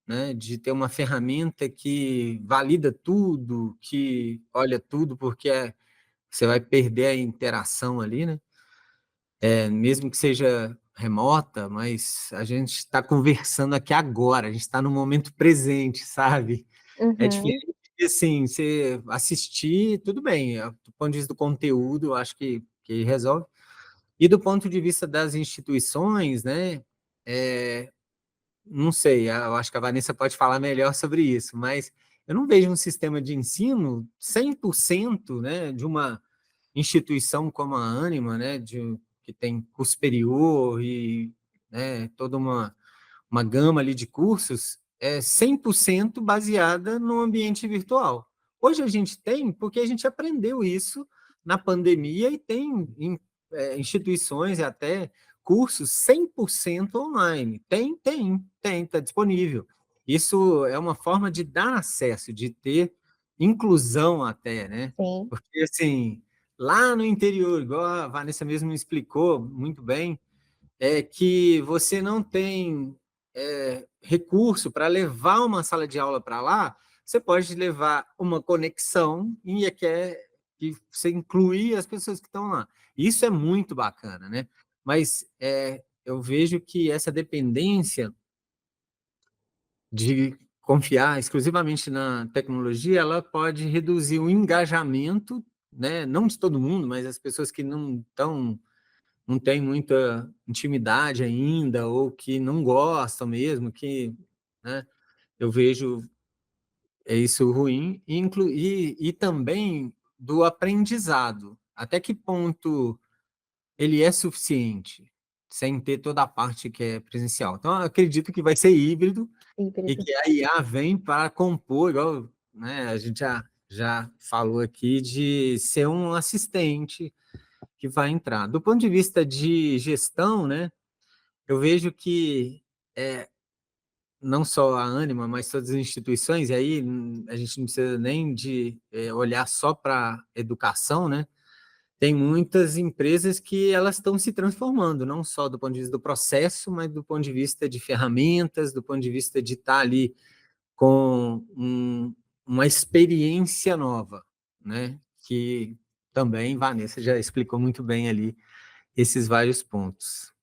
né, de ter uma ferramenta que valida tudo, que olha tudo, porque você vai perder a interação ali, né? Mesmo que seja remota, mas a gente está conversando aqui agora, a gente está no momento presente, sabe? É Uhum. diferente de, assim, você assistir, tudo bem, do ponto de vista do conteúdo, eu acho que resolve. E do ponto de vista das instituições, né, não sei, eu acho que a Vanessa pode falar melhor sobre isso, mas eu não vejo um sistema de ensino 100%, né, de uma instituição como a Ânima, né, que tem curso superior e, né, toda uma gama ali de cursos 100% baseada no ambiente virtual. Hoje a gente tem, porque a gente aprendeu isso na pandemia e tem instituições e até cursos 100% online. Está disponível. Isso é uma forma de dar acesso, de ter inclusão até, né? Sim. Porque, assim, lá no interior, igual a Vanessa mesmo me explicou muito bem, que você não tem recurso para levar uma sala de aula para lá, você pode levar uma conexão e que você inclui as pessoas que estão lá. Isso é muito bacana, né? Mas eu vejo que essa dependência de confiar exclusivamente na tecnologia, ela pode reduzir o engajamento, né? Não de todo mundo, mas as pessoas que não tem muita intimidade ainda, ou que não gostam mesmo, né, eu vejo isso ruim, e também do aprendizado. Até que ponto ele é suficiente, sem ter toda a parte que é presencial. Então, eu acredito que vai ser híbrido, e Híbrido. que a IA vem para compor, igual, né, a gente já falou aqui, de ser um assistente que vai entrar. Do ponto de vista de gestão, né, eu vejo que não só a Ânima, mas todas as instituições, e aí a gente não precisa nem de olhar só para educação, né? Tem muitas empresas que elas estão se transformando, não só do ponto de vista do processo, mas do ponto de vista de ferramentas, do ponto de vista de estar ali com uma experiência nova, né? Que também Vanessa já explicou muito bem ali esses vários pontos.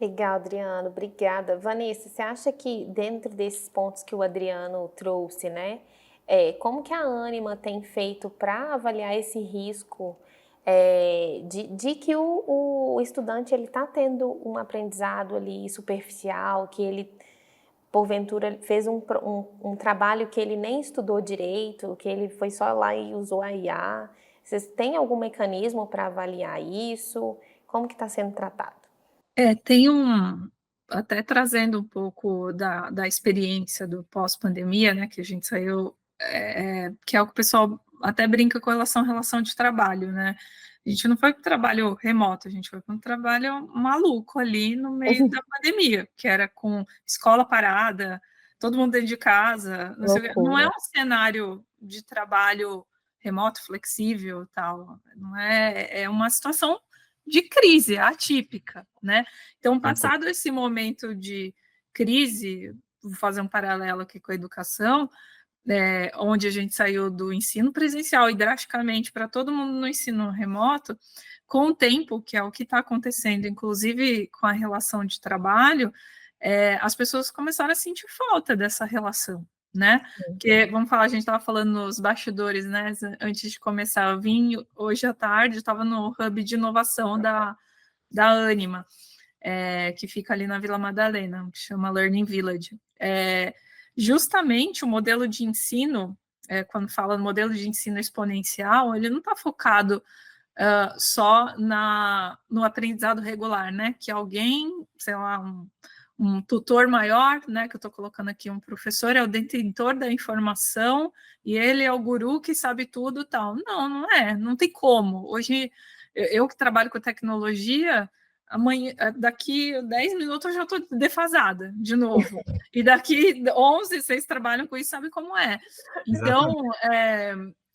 Legal, Adriano, obrigada. Vanessa, você acha que dentro desses pontos que o Adriano trouxe, né, como que a Ânima tem feito para avaliar esse risco de que o estudante ele está tendo um aprendizado ali superficial, que ele porventura fez um trabalho que ele nem estudou direito, que ele foi só lá e usou a IA? Vocês têm algum mecanismo para avaliar isso? Como que está sendo tratado? Tem até trazendo um pouco da experiência do pós-pandemia, né, que a gente saiu que é o que o pessoal até brinca com relação de trabalho, né? A gente não foi para o trabalho remoto, a gente foi para um trabalho maluco ali no meio da pandemia, que era com escola parada, todo mundo dentro de casa, não sei o quê. Não é Loucura. um cenário de trabalho remoto, flexível, tal, não é, é uma situação de crise atípica, né? Então, passado esse momento de crise, vou fazer um paralelo aqui com a educação, onde a gente saiu do ensino presencial e drasticamente para todo mundo no ensino remoto, com o tempo, que é o que está acontecendo, inclusive com a relação de trabalho, as pessoas começaram a sentir falta dessa relação, né? Porque, vamos falar, a gente estava falando nos bastidores, né? Antes de começar, eu vim hoje à tarde, estava no hub de inovação da Anima, que fica ali na Vila Madalena, que chama Learning Village. Justamente o modelo de ensino, quando fala no modelo de ensino exponencial, ele não está focado só no aprendizado regular, né? Que alguém, sei lá, um tutor maior, né? Que eu estou colocando aqui, um professor, é o detentor da informação e ele é o guru que sabe tudo, tal. Não, não é, não tem como. Hoje, eu que trabalho com tecnologia, amanhã, daqui 10 minutos eu já estou defasada de novo. E daqui 11, vocês trabalham com isso, sabem como é. Então,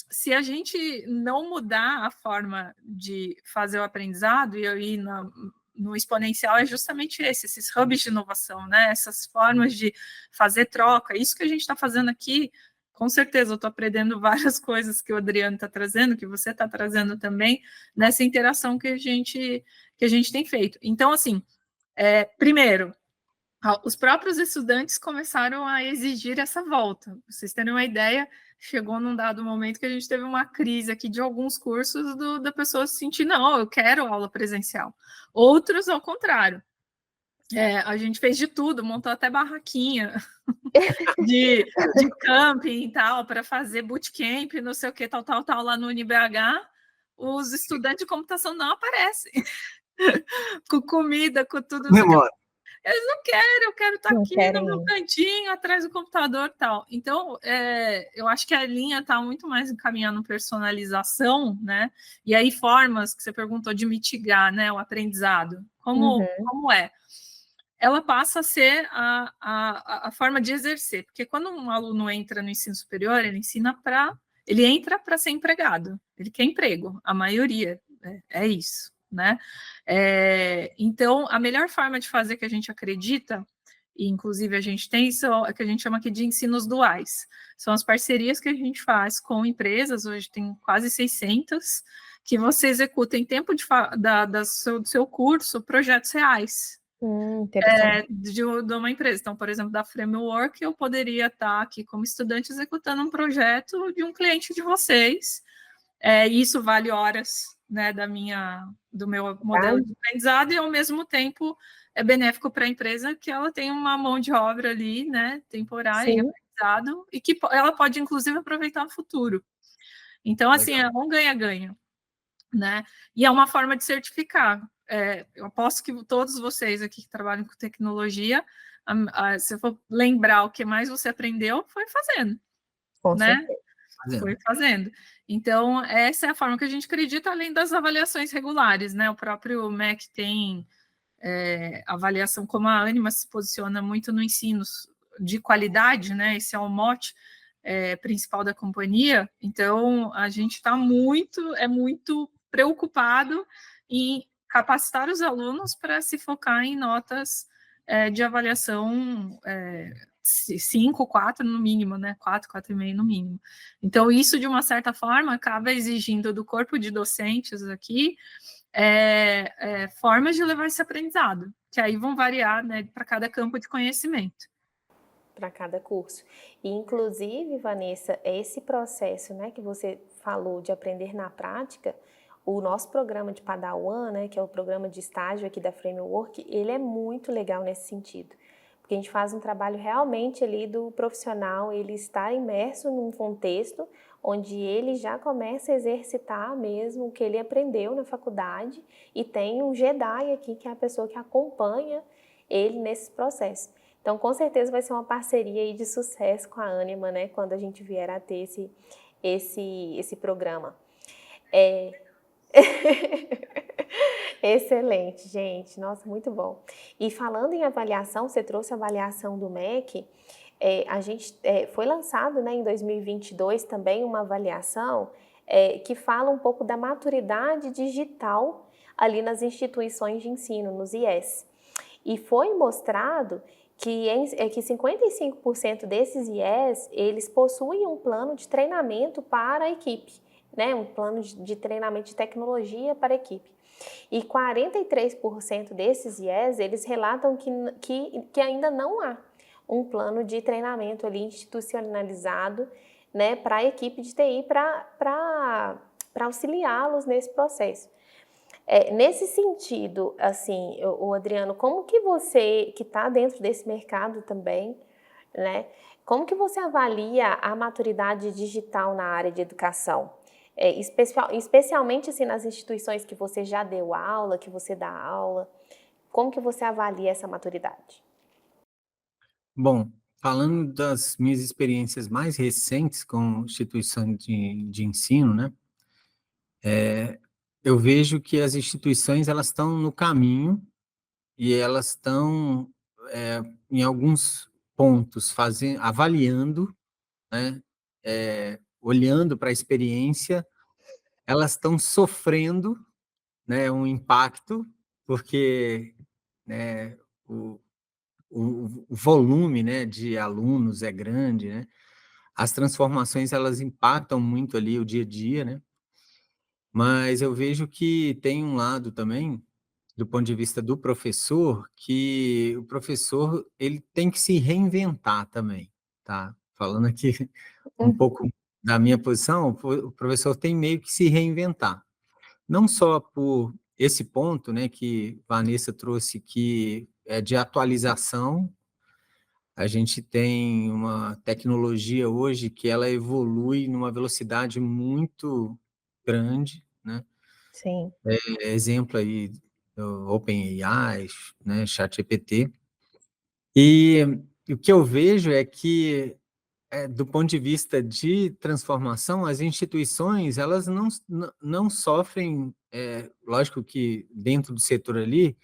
se a gente não mudar a forma de fazer o aprendizado, e aí no exponencial é justamente esses hubs de inovação, né? Essas formas de fazer troca, isso que a gente está fazendo aqui, com certeza eu estou aprendendo várias coisas que o Adriano está trazendo, que você está trazendo também, nessa interação que a gente tem feito. Então, assim, primeiro, os próprios estudantes começaram a exigir essa volta. Pra vocês terem uma ideia, chegou num dado momento que a gente teve uma crise aqui de alguns cursos da pessoa se sentir, não, eu quero aula presencial. Outros, ao contrário. A gente fez de tudo, montou até barraquinha de camping e tal, para fazer bootcamp, não sei o que, tal, lá no UniBH. Os estudantes de computação não aparecem. Com comida, com tudo, não sei o que. Eles não querem, eu quero estar aqui no meu cantinho, atrás do computador e tal. Então, eu acho que a linha está muito mais encaminhando personalização, né? E aí, formas que você perguntou de mitigar, né, o aprendizado. Como é? Ela passa a ser a forma de exercer, porque quando um aluno entra no ensino superior, ele entra para ser empregado, ele quer emprego, a maioria é isso, né? Então, a melhor forma de fazer, que a gente acredita, e inclusive a gente tem isso, é que a gente chama aqui de ensinos duais, são as parcerias que a gente faz com empresas, hoje tem quase 600, que você executa em tempo do seu curso projetos reais, de uma empresa. Então, por exemplo, da Framework, eu poderia estar aqui como estudante executando um projeto de um cliente de vocês. Isso vale horas, né, do meu modelo de aprendizado, e ao mesmo tempo é benéfico para a empresa, que ela tem uma mão de obra ali, né, temporária em aprendizado, e que ela pode, inclusive, aproveitar no futuro. Então, assim, é um ganha-ganha, né? E é uma forma de certificar. Eu aposto que todos vocês aqui que trabalham com tecnologia, se eu for lembrar o que mais você aprendeu, foi fazendo, né? Foi fazendo. Então, essa é a forma que a gente acredita, além das avaliações regulares, né? O próprio MEC tem avaliação, como a Anima se posiciona muito no ensino de qualidade, né? Esse é o mote principal da companhia. Então, a gente está muito preocupado em capacitar os alunos para se focar em notas de avaliação 5, 4 no mínimo, né? 4, 4,5 no mínimo. Então, isso, de uma certa forma, acaba exigindo do corpo de docentes aqui formas de levar esse aprendizado, que aí vão variar, né, para cada campo de conhecimento. Para cada curso. E, inclusive, Vanessa, esse processo, né, que você falou de aprender na prática, o nosso programa de Padawan, né, que é o programa de estágio aqui da Framework, ele é muito legal nesse sentido. Porque a gente faz um trabalho realmente ali do profissional, ele está imerso num contexto onde ele já começa a exercitar mesmo o que ele aprendeu na faculdade, e tem um Jedi aqui, que é a pessoa que acompanha ele nesse processo. Então, com certeza vai ser uma parceria aí de sucesso com a Anima, né? Quando a gente vier a ter esse programa. Excelente, gente. Nossa, muito bom. E falando em avaliação, você trouxe a avaliação do MEC. Foi lançado, né, em 2022 também uma avaliação que fala um pouco da maturidade digital ali nas instituições de ensino, nos IES. E foi mostrado que 55% desses IES, eles possuem um plano de treinamento para a equipe, né, um plano de treinamento de tecnologia para a equipe. E 43% desses IES, eles relatam que ainda não há um plano de treinamento ali institucionalizado, né, para a equipe de TI, para auxiliá-los nesse processo. Nesse sentido, assim, o Adriano, como que você, que está dentro desse mercado também, né, como que você avalia a maturidade digital na área de educação? Especialmente assim, nas instituições que você já deu aula, que você dá aula, como que você avalia essa maturidade? Bom, falando das minhas experiências mais recentes com instituição de ensino, né? Eu vejo que as instituições elas estão no caminho e elas estão, em alguns pontos, avaliando, né? Olhando para a experiência, elas estão sofrendo, né, um impacto, porque, né, o volume, né, de alunos é grande, né? As transformações elas impactam muito ali o dia a dia, né? Mas eu vejo que tem um lado também, do ponto de vista do professor, que o professor ele tem que se reinventar também, tá? Falando aqui um pouco da minha posição, o professor tem meio que se reinventar. Não só por esse ponto, né, que Vanessa trouxe, que é de atualização. A gente tem uma tecnologia hoje que ela evolui numa velocidade muito grande, né? Sim. Exemplo aí do OpenAI, né, ChatGPT. E o que eu vejo é que, do ponto de vista de transformação, as instituições elas não sofrem, lógico que dentro do setor ali,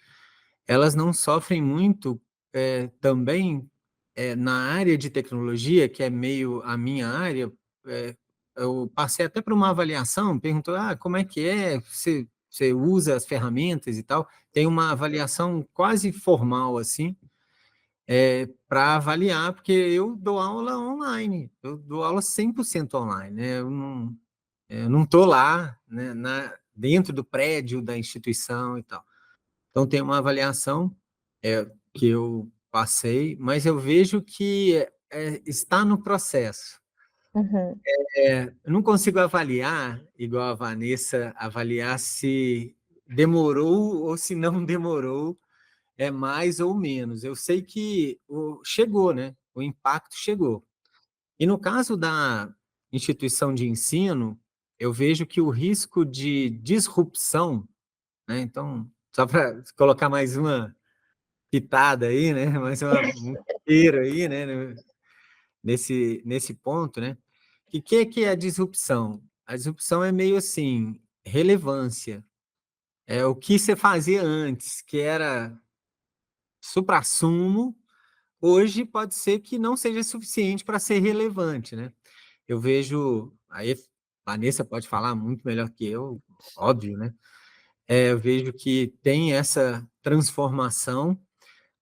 elas não sofrem muito também na área de tecnologia, que é meio a minha área. Eu passei até por uma avaliação, perguntou, como é que você usa as ferramentas e tal, tem uma avaliação quase formal, assim, para avaliar, porque eu dou aula online, eu dou aula 100% online, né? Eu não estou lá, né, dentro do prédio da instituição e tal. Então, tem uma avaliação que eu passei, mas eu vejo que está no processo. Uhum. Eu não consigo avaliar, igual a Vanessa, avaliar se demorou ou se não demorou, mais ou menos. Eu sei que chegou, né? O impacto chegou. E no caso da instituição de ensino, eu vejo que o risco de disrupção, né? Então, só para colocar mais uma pitada aí, né? Mais um tempero aí, né? Nesse ponto, né? Que é a disrupção? A disrupção é meio assim, relevância. É o que você fazia antes, que era suprassumo, hoje pode ser que não seja suficiente para ser relevante, né? Eu vejo, aí a Vanessa pode falar muito melhor que eu, óbvio, né? Eu vejo que tem essa transformação,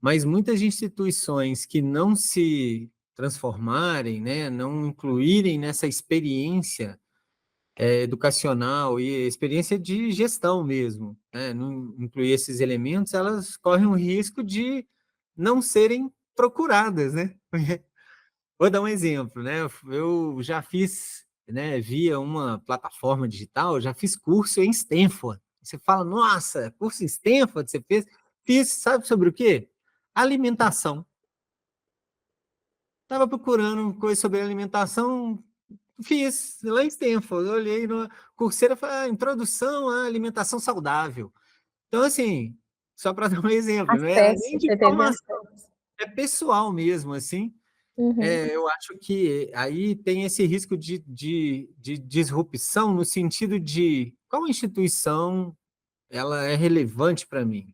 mas muitas instituições que não se transformarem, né, não incluírem nessa experiência educacional e experiência de gestão mesmo, né, não incluir esses elementos, elas correm o risco de não serem procuradas, né? Vou dar um exemplo, né? Eu já fiz, né, via uma plataforma digital, já fiz curso em Stanford. Você fala, nossa, curso em Stanford você fez? Fiz, sabe sobre o quê? Alimentação. Estava procurando coisa sobre alimentação, fiz lá em Stanford. Eu olhei no Coursera e falei, introdução à alimentação saudável. Então, assim, só para dar um exemplo, não era nem Acesso, de você teve formação. acesso. é pessoal mesmo, assim. Uhum. Eu acho que aí tem esse risco de disrupção no sentido de qual instituição ela é relevante para mim.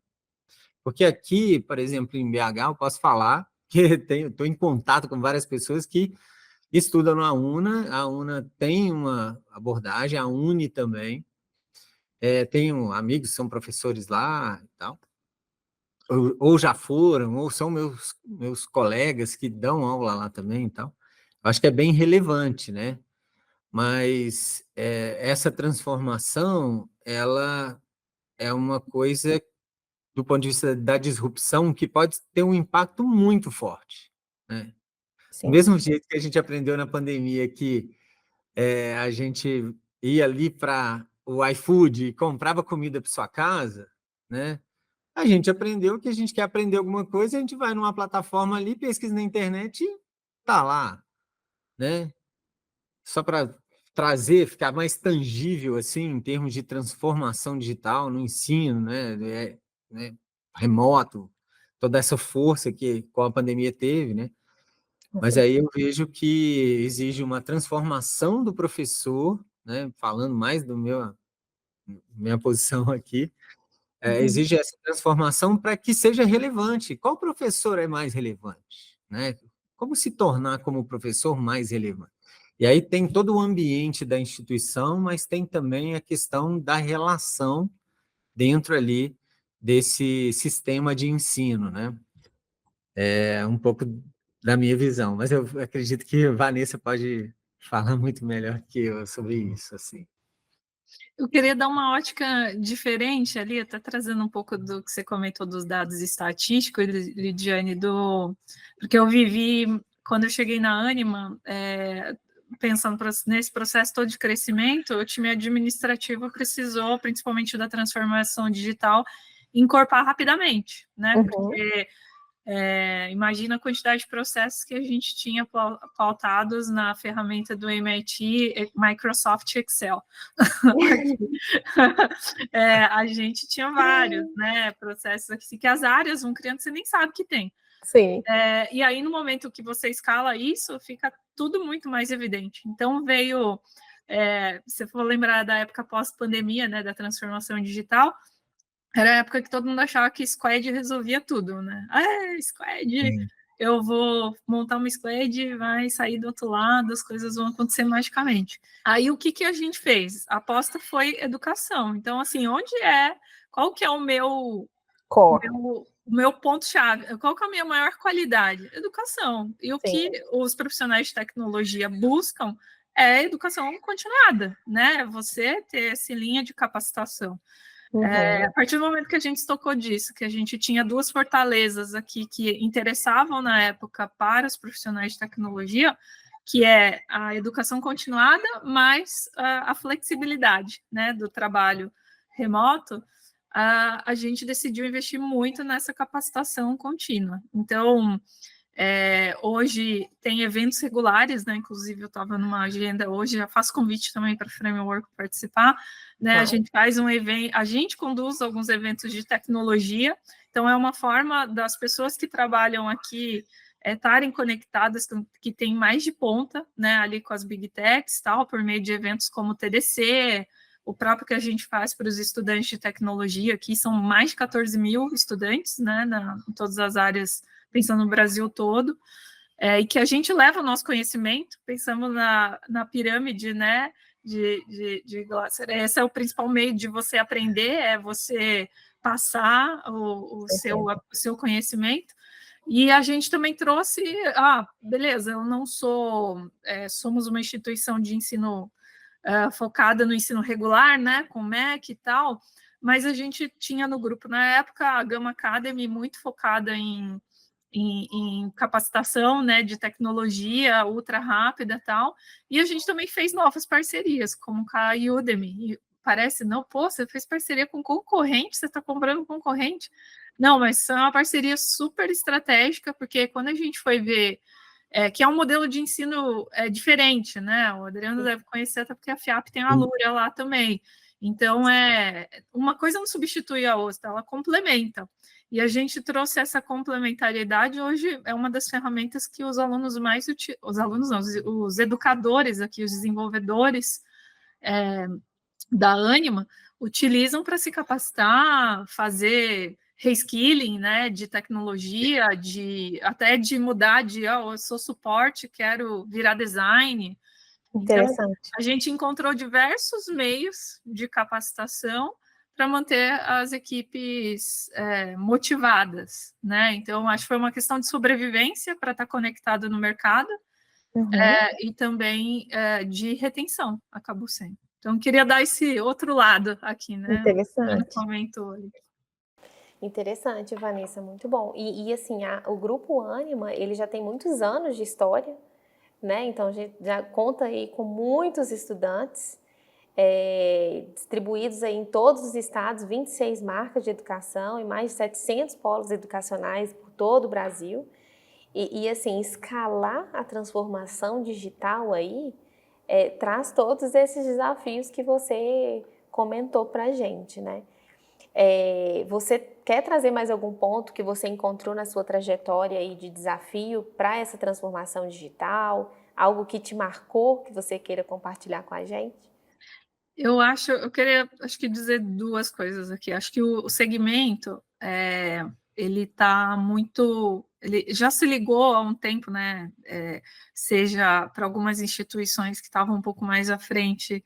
Porque aqui, por exemplo, em BH, eu posso falar que estou em contato com várias pessoas que estudam na UNA, a UNA tem uma abordagem, a UNE também, tenho amigos que são professores lá e tal, ou já foram, ou são meus colegas que dão aula lá também e tal. Eu acho que é bem relevante, né? Mas essa transformação, ela é uma coisa, do ponto de vista da disrupção, que pode ter um impacto muito forte, né? Do Sim. mesmo jeito que a gente aprendeu na pandemia que a gente ia ali para o iFood e comprava comida para sua casa, né? A gente aprendeu que a gente quer aprender alguma coisa, a gente vai numa plataforma ali, pesquisa na internet e tá lá, né? Só para trazer, ficar mais tangível assim, em termos de transformação digital no ensino, né? Remoto, toda essa força que com a pandemia teve, né? Mas Assim. aí eu vejo que exige uma transformação do professor, né? Falando mais do minha posição aqui, Uhum. exige essa transformação para que seja relevante. Qual professor é mais relevante, né? Como se tornar como professor mais relevante? E aí tem todo o ambiente da instituição, mas tem também a questão da relação dentro ali desse sistema de ensino, né? É um pouco da minha visão, mas eu acredito que a Vanessa pode falar muito melhor que eu sobre isso, assim. Eu queria dar uma ótica diferente ali, até trazendo um pouco do que você comentou dos dados estatísticos, Lidiane, porque eu vivi, quando eu cheguei na Anima, pensando nesse processo todo de crescimento, o time administrativo precisou, principalmente da transformação digital, incorporar rapidamente, né? Uhum. Porque imagina a quantidade de processos que a gente tinha pautados na ferramenta do MIT, Microsoft Excel. A gente tinha vários, né, processos aqui que as áreas vão criando, você nem sabe que tem. Sim. E aí, no momento que você escala isso, fica tudo muito mais evidente. Então, veio, se for lembrar da época pós-pandemia, né, da transformação digital, era a época que todo mundo achava que Squad resolvia tudo, né? Squad, Sim. eu vou montar uma Squad, vai sair do outro lado, as coisas vão acontecer magicamente. Aí o que a gente fez? A aposta foi educação. Então, assim, qual que é Core. o meu ponto-chave? Qual que é a minha maior qualidade? Educação. E o Sim. que os profissionais de tecnologia buscam é educação continuada, né? Você ter essa linha de capacitação. A Uhum. partir do momento que a gente tocou disso, que a gente tinha duas fortalezas aqui que interessavam na época para os profissionais de tecnologia, que é a educação continuada, mais a flexibilidade, né, do trabalho remoto, a gente decidiu investir muito nessa capacitação contínua. Então, hoje tem eventos regulares, né? Inclusive, eu estava numa agenda hoje, já faço convite também para a Framework participar. Né? A Tá. gente faz um evento, a gente conduz alguns eventos de tecnologia, então é uma forma das pessoas que trabalham aqui estarem conectadas, que tem mais de ponta, né? Ali com as Big Techs, tal, por meio de eventos como o TDC, o próprio que a gente faz para os estudantes de tecnologia, aqui são mais de 14 mil estudantes, né? Em todas as áreas, pensando no Brasil todo, e que a gente leva o nosso conhecimento, pensamos na pirâmide, né, de Glasser. Esse é o principal meio de você aprender, é você passar o seu conhecimento. E a gente também trouxe, beleza, eu não sou, somos uma instituição de ensino focada no ensino regular, né, com MEC e tal, mas a gente tinha no grupo, na época, a Gama Academy, muito focada em capacitação, né, de tecnologia ultra rápida e tal, e a gente também fez novas parcerias, como com a Udemy, e parece, não, pô, você fez parceria com concorrente, você está comprando concorrente? Não, mas é uma parceria super estratégica, porque quando a gente foi ver que é um modelo de ensino diferente, né? O Adriano deve conhecer, até porque a FIAP tem a Lura lá também. Então, uma coisa não substitui a outra, ela complementa. E a gente trouxe essa complementariedade, hoje é uma das ferramentas que os alunos os alunos não, os educadores aqui, os desenvolvedores da Ânima, utilizam para se capacitar, fazer reskilling, né, de tecnologia, até de mudar eu sou suporte, quero virar design. Então, Interessante. a gente encontrou diversos meios de capacitação para manter as equipes motivadas, né? Então, acho que foi uma questão de sobrevivência para estar conectado no mercado, e também de retenção, acabou sendo. Então, queria dar esse outro lado aqui, né? Interessante. Comentou ali. Interessante, Vanessa, muito bom. E assim, o Grupo Ânima, ele já tem muitos anos de história, né? Então, a gente já conta aí com muitos estudantes, distribuídos aí em todos os estados, 26 marcas de educação e mais de 700 polos educacionais por todo o Brasil. E assim, escalar a transformação digital aí traz todos esses desafios que você comentou pra gente, né? Você quer trazer mais algum ponto que você encontrou na sua trajetória aí de desafio para essa transformação digital? Algo que te marcou, que você queira compartilhar com a gente? Eu queria, acho que dizer duas coisas aqui. Acho que o segmento, ele está muito, ele já se ligou há um tempo, né? Seja para algumas instituições que estavam um pouco mais à frente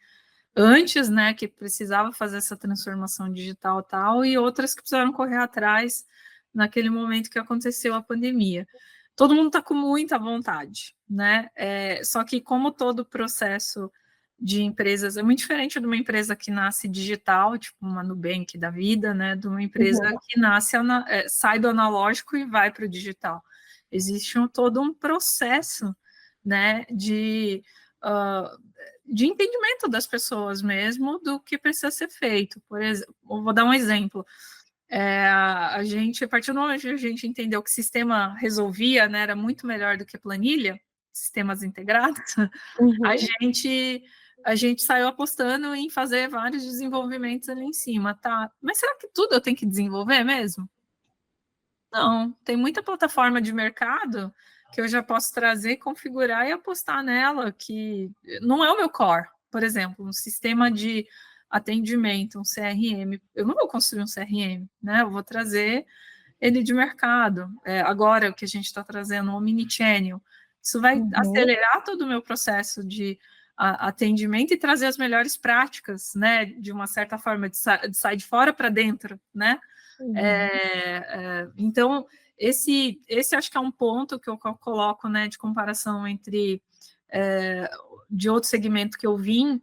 antes, né? Que precisava fazer essa transformação digital e tal, e outras que precisaram correr atrás naquele momento que aconteceu a pandemia. Todo mundo está com muita vontade, né? Só que como todo processo de empresas é muito diferente de uma empresa que nasce digital, tipo uma Nubank da vida, né? De uma empresa que nasce, sai do analógico e vai para o digital. Existe todo um processo, né? De entendimento das pessoas mesmo do que precisa ser feito. Por exemplo, vou dar um exemplo. A partir do momento que a gente entendeu que o sistema resolvia, né, era muito melhor do que planilha, sistemas integrados, a gente saiu apostando em fazer vários desenvolvimentos ali em cima, tá? Mas será que tudo eu tenho que desenvolver mesmo? Não, tem muita plataforma de mercado que eu já posso trazer, configurar e apostar nela, que não é o meu core. Por exemplo, um sistema de atendimento, um CRM. Eu não vou construir um CRM, né? Eu vou trazer ele de mercado. Agora, o que a gente está trazendo, o Omnichannel, isso vai acelerar todo o meu processo de atendimento e trazer as melhores práticas, né? De uma certa forma, de sair de fora para dentro, né? Então, esse acho que é um ponto que eu coloco, né, de comparação entre de outro segmento que eu vim,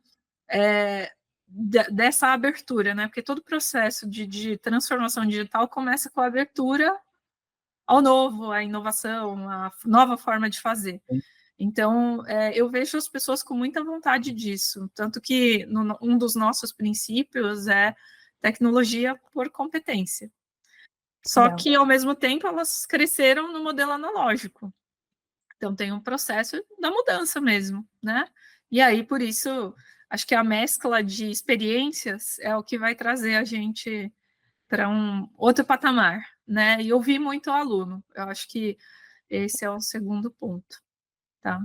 dessa abertura, né? Porque todo processo de transformação digital começa com a abertura ao novo, à inovação, à nova forma de fazer. Então, eu vejo as pessoas com muita vontade disso, tanto que um dos nossos princípios é tecnologia por competência. Só que, ao mesmo tempo, elas cresceram no modelo analógico. Então, tem um processo da mudança mesmo, né? E aí, por isso, acho que a mescla de experiências é o que vai trazer a gente para um outro patamar, né? E ouvir muito o aluno. Eu acho que esse é o segundo ponto, tá?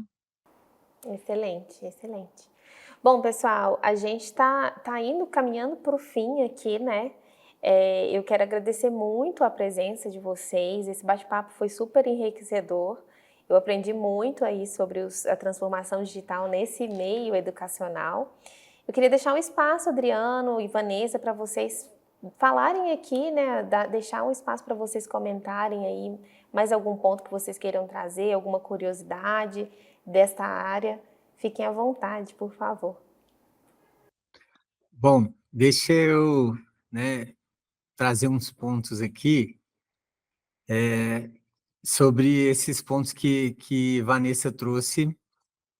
Excelente, excelente. Bom, pessoal, a gente está indo caminhando para o fim aqui, né? Eu quero agradecer muito a presença de vocês. Esse bate-papo foi super enriquecedor. Eu aprendi muito aí sobre a transformação digital nesse meio educacional. Eu queria deixar um espaço, Adriano e Vanessa, para vocês falarem aqui, né? Deixar um espaço para vocês comentarem aí mais algum ponto que vocês queiram trazer, alguma curiosidade desta área. Fiquem à vontade, por favor. Bom, deixa eu, né, trazer uns pontos aqui sobre esses pontos que Vanessa trouxe.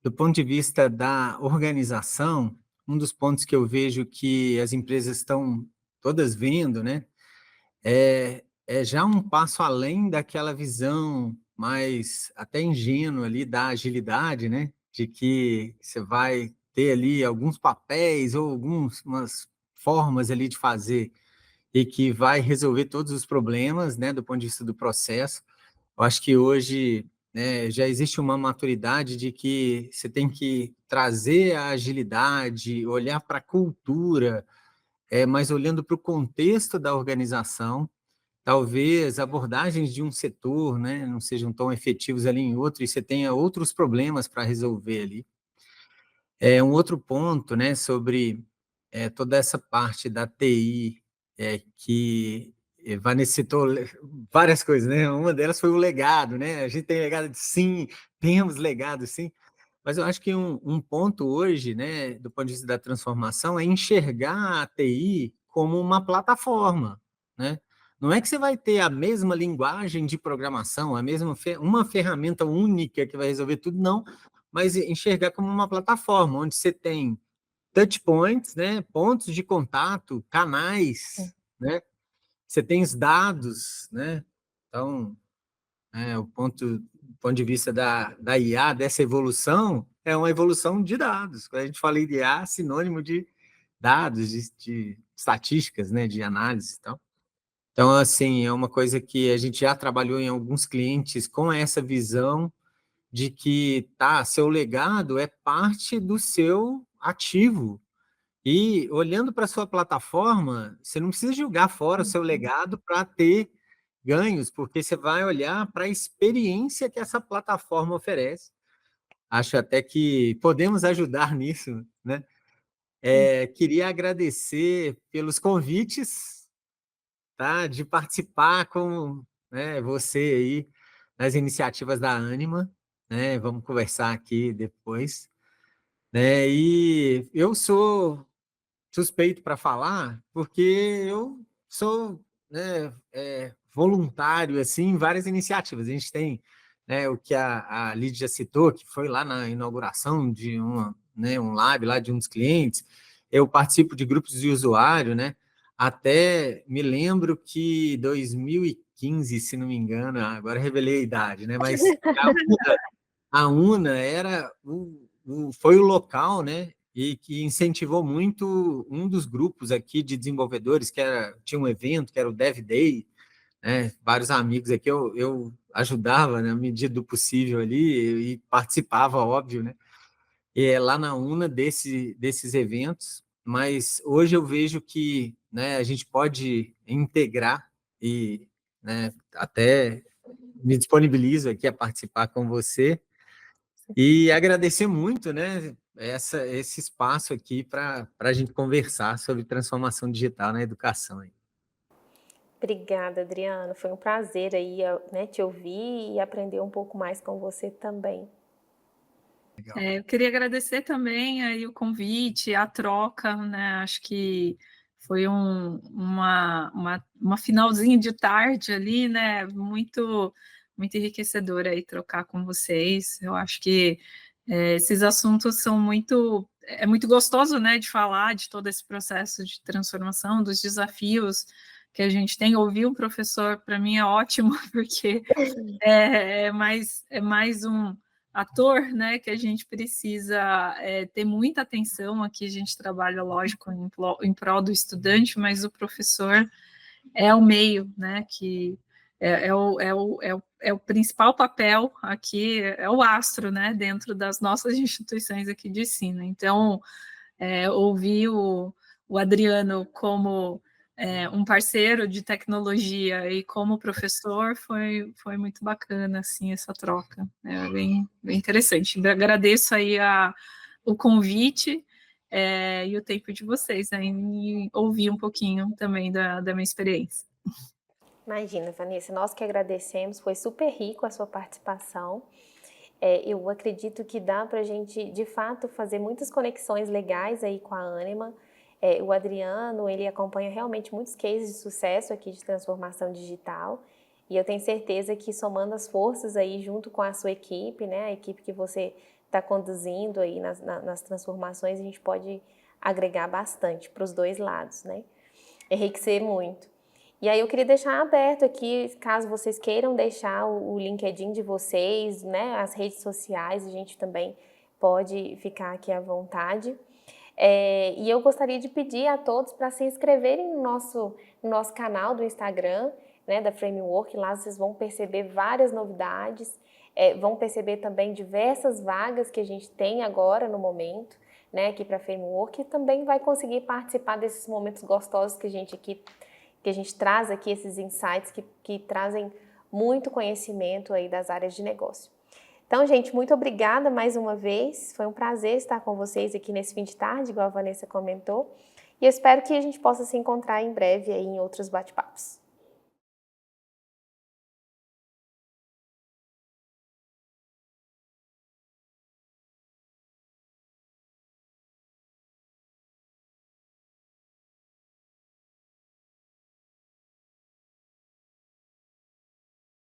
Do ponto de vista da organização, um dos pontos que eu vejo que as empresas estão todas vendo, né, é já um passo além daquela visão mais até ingênua ali da agilidade, né, de que você vai ter ali alguns papéis ou umas formas ali de fazer e que vai resolver todos os problemas, né, do ponto de vista do processo. Eu acho que hoje, né, já existe uma maturidade de que você tem que trazer a agilidade, olhar para a cultura, mas olhando para o contexto da organização. Talvez abordagens de um setor, né, não sejam tão efetivos ali em outro, e você tenha outros problemas para resolver ali. Um outro ponto, né, sobre toda essa parte da TI, que Vanessa citou várias coisas, né? Uma delas foi o legado, né? A gente tem legado, sim, temos legado, sim, mas eu acho que um ponto hoje, né, do ponto de vista da transformação, é enxergar a TI como uma plataforma, né? Não é que você vai ter a mesma linguagem de programação, a mesma uma ferramenta única que vai resolver tudo, não, mas enxergar como uma plataforma, onde você tem touch points, né, pontos de contato, canais, né? Você tem os dados, né? Então, o ponto de vista da IA, dessa evolução, é uma evolução de dados. Quando a gente fala em IA, é sinônimo de dados, de estatísticas, né, de análise e tal. Então, assim, é uma coisa que a gente já trabalhou em alguns clientes com essa visão de que, seu legado é parte do seu ativo. E olhando para a sua plataforma, você não precisa jogar fora o seu legado para ter ganhos, porque você vai olhar para a experiência que essa plataforma oferece. Acho até que podemos ajudar nisso, né? Queria agradecer pelos convites, tá? De participar com, né, você aí nas iniciativas da Ânima, né? Vamos conversar aqui depois, né? E eu sou suspeito para falar, porque eu sou, né, voluntário assim, em várias iniciativas. A gente tem, né, o que a Lídia citou, que foi lá na inauguração de um lab lá de um dos clientes. Eu participo de grupos de usuário, né? Até me lembro que 2015, se não me engano, agora revelei a idade, né? Mas a UNA era foi o local, né, e que incentivou muito um dos grupos aqui de desenvolvedores, tinha um evento, que era o Dev Day, né, vários amigos aqui, eu ajudava, né, na medida do possível ali, e participava, óbvio, né, lá na UNA desses eventos, mas hoje eu vejo que, né, a gente pode integrar e, né, até me disponibilizo aqui a participar com você, e agradecer muito, né, esse espaço aqui para a gente conversar sobre transformação digital na educação. Obrigada, Adriano. Foi um prazer aí, né, te ouvir e aprender um pouco mais com você também. Eu queria agradecer também aí o convite, a troca, né? Acho que foi uma finalzinha de tarde ali, né? Muito enriquecedor aí trocar com vocês. Eu acho que esses assuntos são muito gostoso, né, de falar de todo esse processo de transformação, dos desafios que a gente tem. Ouvir um professor, para mim, é ótimo, porque é mais um ator, né, que a gente precisa ter muita atenção. Aqui a gente trabalha, lógico, em prol do estudante, mas o professor é o meio, né, que é o principal papel aqui, é o astro, né, dentro das nossas instituições aqui de ensino. Então, ouvir o Adriano como um parceiro de tecnologia e como professor foi muito bacana, assim, essa troca. É bem interessante. Agradeço aí o convite e o tempo de vocês, né, em ouvir um pouquinho também da minha experiência. Imagina, Vanessa, nós que agradecemos, foi super rico a sua participação. Eu acredito que dá para a gente, de fato, fazer muitas conexões legais aí com a Ânima. O Adriano, ele acompanha realmente muitos cases de sucesso aqui de transformação digital, e eu tenho certeza que somando as forças aí junto com a sua equipe, né, a equipe que você está conduzindo aí nas transformações, a gente pode agregar bastante para os dois lados, né? Enriquecer muito. E aí eu queria deixar aberto aqui, caso vocês queiram deixar o LinkedIn de vocês, né, as redes sociais, a gente também pode ficar aqui à vontade. E eu gostaria de pedir a todos para se inscreverem no nosso canal do Instagram, né, da Framework. Lá vocês vão perceber várias novidades, vão perceber também diversas vagas que a gente tem agora no momento, né, aqui para a Framework, e também vai conseguir participar desses momentos gostosos que a gente traz aqui, esses insights que trazem muito conhecimento aí das áreas de negócio. Então, gente, muito obrigada mais uma vez. Foi um prazer estar com vocês aqui nesse fim de tarde, igual a Vanessa comentou. E eu espero que a gente possa se encontrar em breve aí em outros bate-papos.